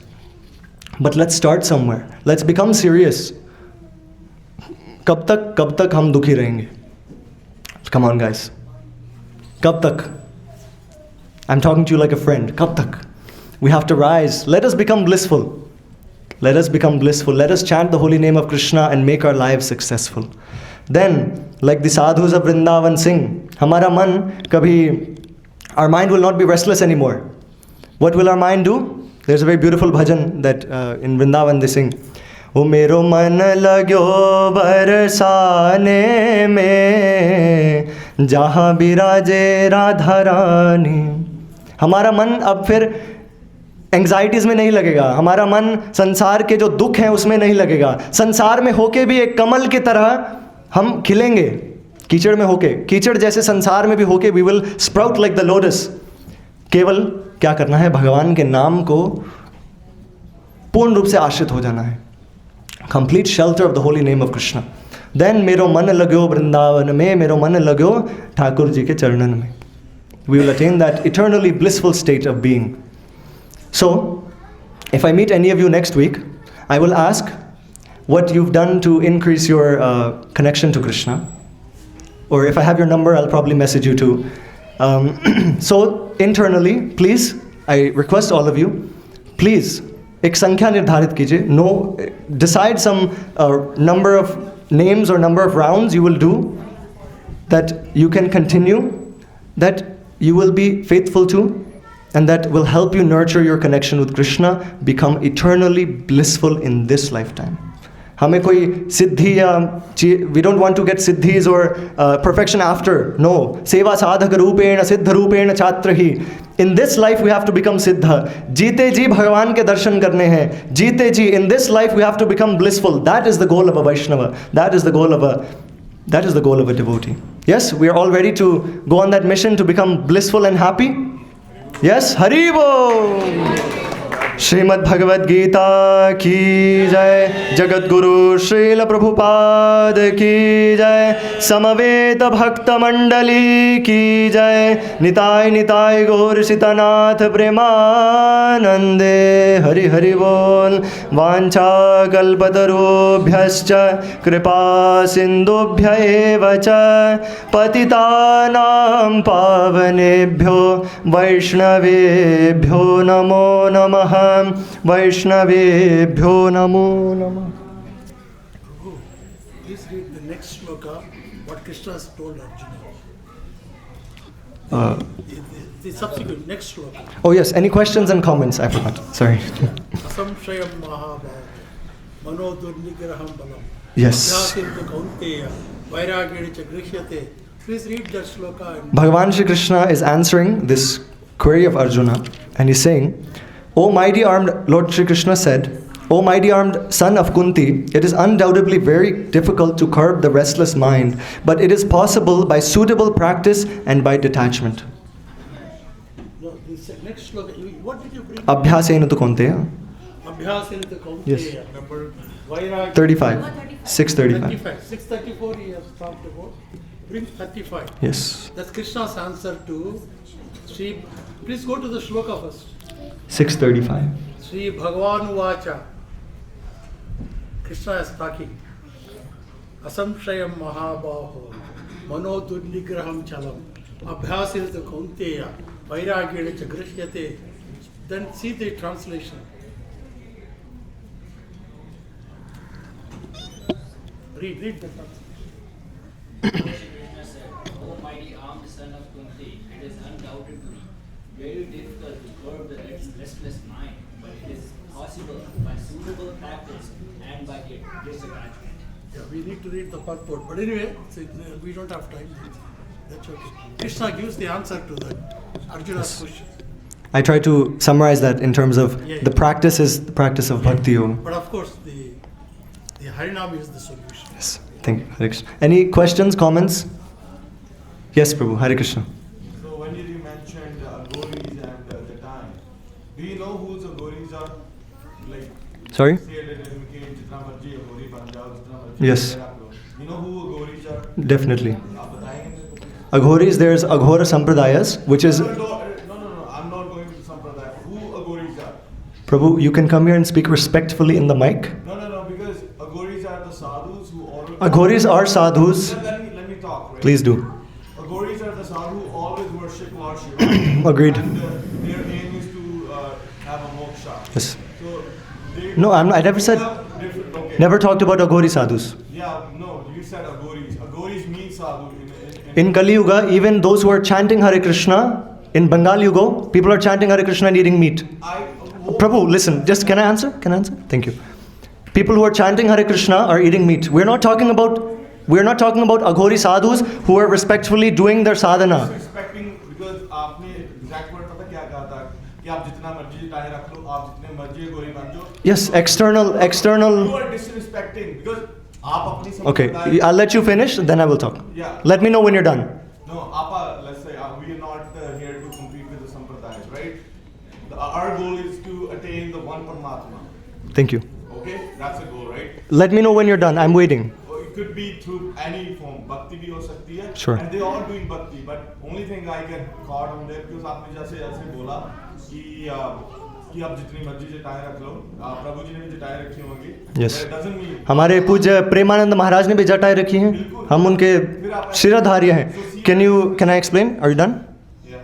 But let's start somewhere. Let's become serious. कब तक हम दुखी रहेंगे? Come on, guys. कब तक? I'm talking to you like a friend. कब तक? We have to rise. Let us become blissful. Let us become blissful. Let us chant the holy name of Krishna and make our lives successful. Then, like the sadhus of Vrindavan sing, हमारा मन कभी, our mind will not be restless anymore. What will our mind do? There's a very beautiful bhajan that in Vrindavan they sing. O mero man lagyo barsane mein, jahan biraje radha rani. हमारा मन अब फिर anxieties में नहीं लगेगा, हमारा मन संसार के जो दुख हैं उसमें नहीं लगेगा. संसार में होके भी एक कमल की तरह हम खिलेंगे, कीचड़ में होके, कीचड़ जैसे संसार में भी होके we will sprout like the lotus. केवल क्या करना है? भगवान के नाम को पूर्ण रूप से आश्रित हो जाना है. Complete shelter of the holy name of Krishna. Then मेरो मन लग्यो वृंदावन में, मेरो मन लग्यो ठाकुर जी के चरणन में. We will attain that eternally blissful state of being. So, if I meet any of you next week, I will ask what you've done to increase your connection to Krishna. Or if I have your number, I'll probably message you too. So, internally, please, I request all of you, please, एक संख्या निर्धारित कीजिए. No, decide some number of names or number of rounds you will do that you can continue, that you will be faithful to, and that will help you nurture your connection with Krishna, become eternally blissful in this lifetime. हमें कोई सिद्धि या we don't want to get siddhis or perfection after. No. सेवा साधक रूपेण सिद्ध रूपेण छात्र ही. In this life we have to become siddha. जीते जी भगवान के दर्शन करने हैं. जीते जी, in this life we have to become blissful. That is the goal of a Vaishnava. That is the goal of a devotee. Yes, we are all ready to go on that mission to become blissful and happy. Yes, Hari Bol. Shrimad Bhagavad Gita की जय. जगत गुरु श्रील प्रभुपाद की जय. समवेत भक्त मंडली की जय. निताय निताय गौर सीतानाथ प्रेमानंदे. हरि हरि बोल. वांछा कल्पतरुभ्यश्च कृपा सिंधुभ्य एव च पतितानां पावनेभ्यो वैष्णवेभ्यो नमो नमः. वैष्णवेभ्यो नमो नमः. Please read the next shloka, what Krishna has told Arjuna. The subsequent next shloka. Oh yes, any questions and comments? I forgot. Sorry. Asamshayam mahabhava mano durnigraham balam. Yes. Abhyasintu kaunteya vairagyeణ cha grishyate. Please read that shloka. Bhagavan Shri Krishna is answering this query of Arjuna, and he's saying, O mighty armed, Lord Shri Krishna said, O mighty armed son of Kunti, it is undoubtedly very difficult to curb the restless mind, but it is possible by suitable practice and by detachment. No, this next shloka, what did you bring? Abhyasena tu kaunteya. Abhyasena tu kaunteya. Yes. Number vairagyeణ. 35. 635. 35. 634 he has talked about. Bring 35. Yes. That's Krishna's answer to Sri. Please go to the shloka first. 635. Sri Bhagavan Uvacha. Krishna is talking. Asamshayam mahabhaho mano durnigraham chalam abhyasintu kaunteya vairagyeణ cha grishyate. Then see the translation. Read the translation. O mighty armed son of Kunti, it is undoubtedly very difficult to curb the restless mind, but it is possible by suitable practice and by disattachment. Yeah, we need to read the purport. But anyway, we don't have time. That's okay. Krishna gives the answer to that Arjuna's question. I try to summarize that in terms of Yeah. the practice is the practice of Bhakti Yoga. But of course, the Harinam is the solution. Yes. Thank you. Hare Krishna. Any questions, comments? Yes, Prabhu. Hare Krishna. So when you mentioned Gauris and the time, do you know who the Gauris are? Like, Sorry? say that Jitna Marji, Gauri Punjab, Jitna Marji. Yes. You know who Gauris are? Definitely. आप बताएंगे? Aghoris, there's Aghora Sampradayas, which is... No, I'm not going to Sampradaya. Who Gauris are? Prabhu, you can come here and speak respectfully in the mic. No, because Gauris are the sadhus who always... Aghoris are sadhus. Let me talk, right? Please do. Gauris are the sadhus who always worship Lord Shiva. Agreed. And their aim is to have a moksha. Yes. So they No, I never said... Okay. Never talked about Aghori sadhus. Yeah, no, you said Aghoris. Aghoris means sadhu. In Kali Yuga, even those who are chanting Hare Krishna, in Bengal you go, people are chanting Hare Krishna and eating meat. Prabhu, listen, just can I answer? Can I answer? Thank you. People who are chanting Hare Krishna are eating meat. We're not talking about Aghori sadhus who are respectfully doing their sadhana. Disrespecting because आपने exact word पता क्या कहा था कि आप जितना मर्जी time रख लो, आप जितने मर्जी गोरी बन जाओ. Yes, external. You are disrespecting because आप अपनी Okay, I'll let you finish, then I will talk. Yeah. Let me know when you're done. No, let's say we are not here to compete with the sampradayas, right? Our goal is to attain the one Paramatma. Thank you. Okay, that's a goal, right? Let me know when you're done. I'm waiting. Or it could be through any form. Bhakti bhi ho sakti hai. Sure. And they are doing bhakti, but only thing I get caught on there because आपने जैसे बोला कि आप जितनी मर्जी जटाएं रख लो, प्रभु जी ने भी जटाएं रखी होंगी. Yes. That doesn't mean. हमारे पूज्य प्रेमानंद महाराज ने भी जटाएं रखी हैं. हम उनके शिरधार्य हैं. Can I explain? Are you done? Yeah.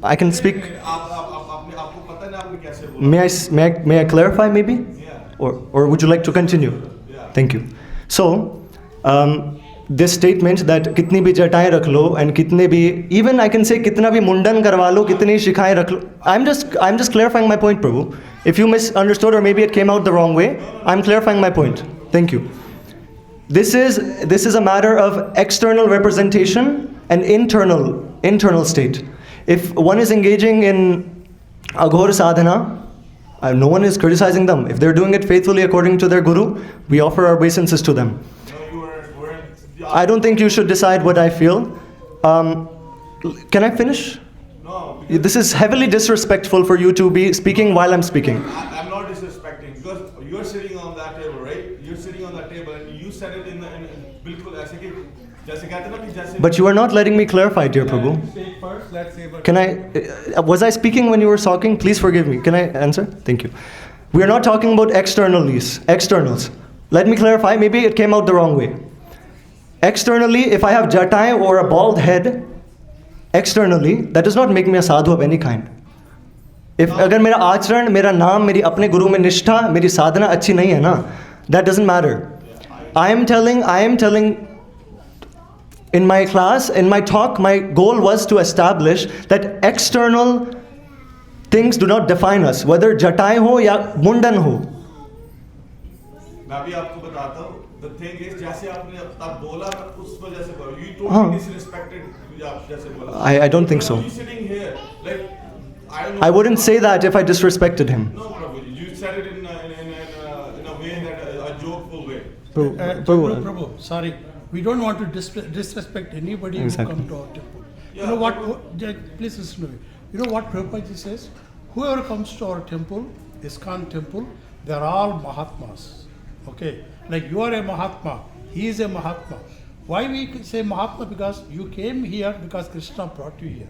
I can speak. आपको पता है ना आपने कैसे बोला? May I clarify maybe? Yeah. Or would you like to continue? Yeah. Thank you. So, this statement that कितनी भी जटाएं रख लो and कितने भी even I can say कितना भी मुंडन करवा लो, कितनी शिखाएं रख लो. I'm just clarifying my point, Prabhu. If you misunderstood or maybe it came out the wrong way, I'm clarifying my point. Thank you. This is a matter of external representation and internal state. If one is engaging in Aghora sadhana, no one is criticizing them. If they're doing it faithfully according to their guru, we offer our obeisances to them. I don't think you should decide what I feel. Can I finish? No. This is heavily disrespectful for you to be speaking while I'm speaking. I'm not disrespecting because you're sitting on that table, right? You're sitting on that table and you said it in बिल्कुल ऐसे कि जैसे कहते ना कि जैसे. But you are not letting me clarify, dear Prabhu. Can I? Was I speaking when you were talking? Please forgive me. Can I answer? Thank you. We are not talking about externals. Let me clarify. Maybe it came out the wrong way. Externally, if I have jatai or a bald head, externally, that does not make me a sadhu of any kind. If अगर मेरा आचरण, मेरा नाम, मेरी अपने गुरु में निष्ठा, मेरी साधना अच्छी नहीं है ना, that doesn't matter. I am telling. In my class, in my talk, my goal was to establish that external things do not define us, whether jatai ho ya mundan ho. मैं भी आपको बताता हूँ. The thing is, जैसे आपने अब बोला उस वजह से बोला. You totally disrespected आप जैसे बोला. I don't think so. You sitting here, like I don't know. I wouldn't say that if I disrespected him. No, Prabhu. You said it in a way that a jokeful way. Prabhu, sorry. We don't want to disrespect anybody Exactly. who come to our temple. Yeah, You know what? Please listen to me. You know what Prabhupada says? Whoever comes to our temple, ISKCON temple, they are all Mahatmas. Okay? Like you are a Mahatma, he is a Mahatma. Why we say Mahatma? Because you came here because Krishna brought you here.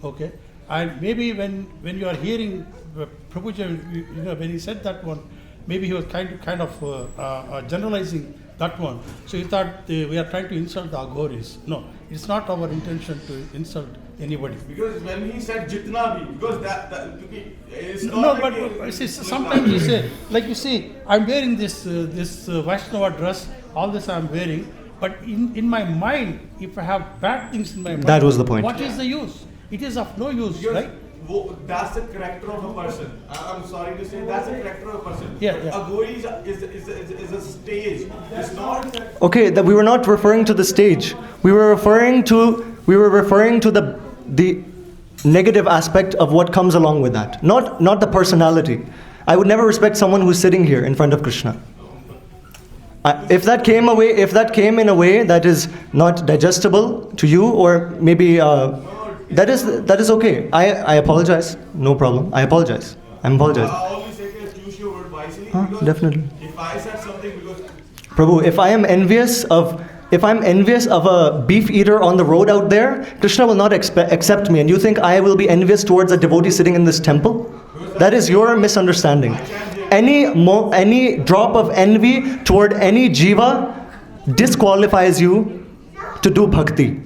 Okay? And maybe when you are hearing Prabhuji, when he said that one, maybe he was kind of generalizing that one. So he thought we are trying to insult the Aghoris. No, it's not our intention to insult anybody. Because when he said jitna bhi, because that it's not. No, like but see, sometimes you say, like you see, I'm wearing this Vaishnava dress, all this I'm wearing, but in my mind, if I have bad things in my mind, That was the point. What is the use? It is of no use, because right? that's the character of a person. I'm sorry to say, that's the character of a person. Yeah. Aghori is a stage. It's not. Okay, that we were not referring to the stage. We were referring to the negative aspect of what comes along with that. Not the personality. I would never respect someone who's sitting here in front of Krishna. If that came in a way that is not digestible to you, or maybe that is okay. I apologize. No problem. I apologize. I'm apologizing. I always say choose your word wisely. Because Definitely. If I said something because. Prabhu, if I'm envious of a beef eater on the road out there, Krishna will not accept me. And you think I will be envious towards a devotee sitting in this temple? That is your misunderstanding. Any drop of envy toward any jiva disqualifies you to do bhakti.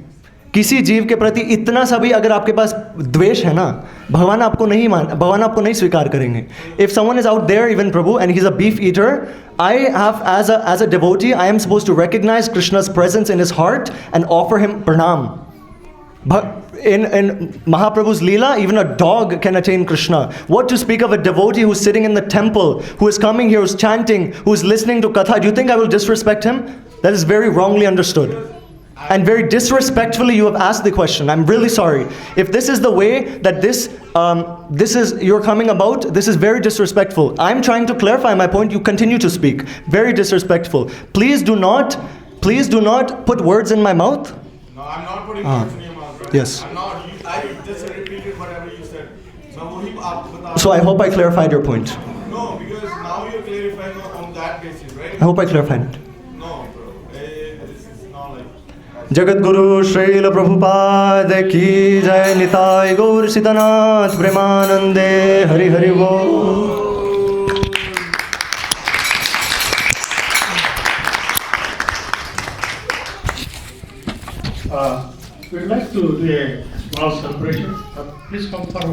किसी जीव के प्रति इतना सा भी अगर आपके पास द्वेष है ना, भगवान आपको नहीं स्वीकार करेंगे. If someone is out there, even Prabhu, and he's a beef eater, I have, as a devotee, I am supposed to recognize Krishna's presence in his heart and offer him pranam. But in Mahaprabhu's Leela, even a dog can attain Krishna. What to speak of a devotee who's sitting in the temple, who is coming here, who's chanting, who's listening to Katha? Do you think I will disrespect him? That is very wrongly understood. And very disrespectfully you have asked the question. I'm really sorry. If this is the way that you're coming about, this is very disrespectful. I'm trying to clarify my point, you continue to speak. Very disrespectful. Please do not put words in my mouth. No, I'm not putting words in your mouth, right? Yes. I'm not. I just repeated whatever you said. So I hope I clarified your point. No, because now you're clarifying on that basis, right? I hope I clarified it. No, bro. This is not like... Jagat Guru Srila Prabhupada की जय. निताय गौर सीतानाथ प्रेमानंदे. हरि हरि बोल. We'd like to do a small celebration. Please come forward.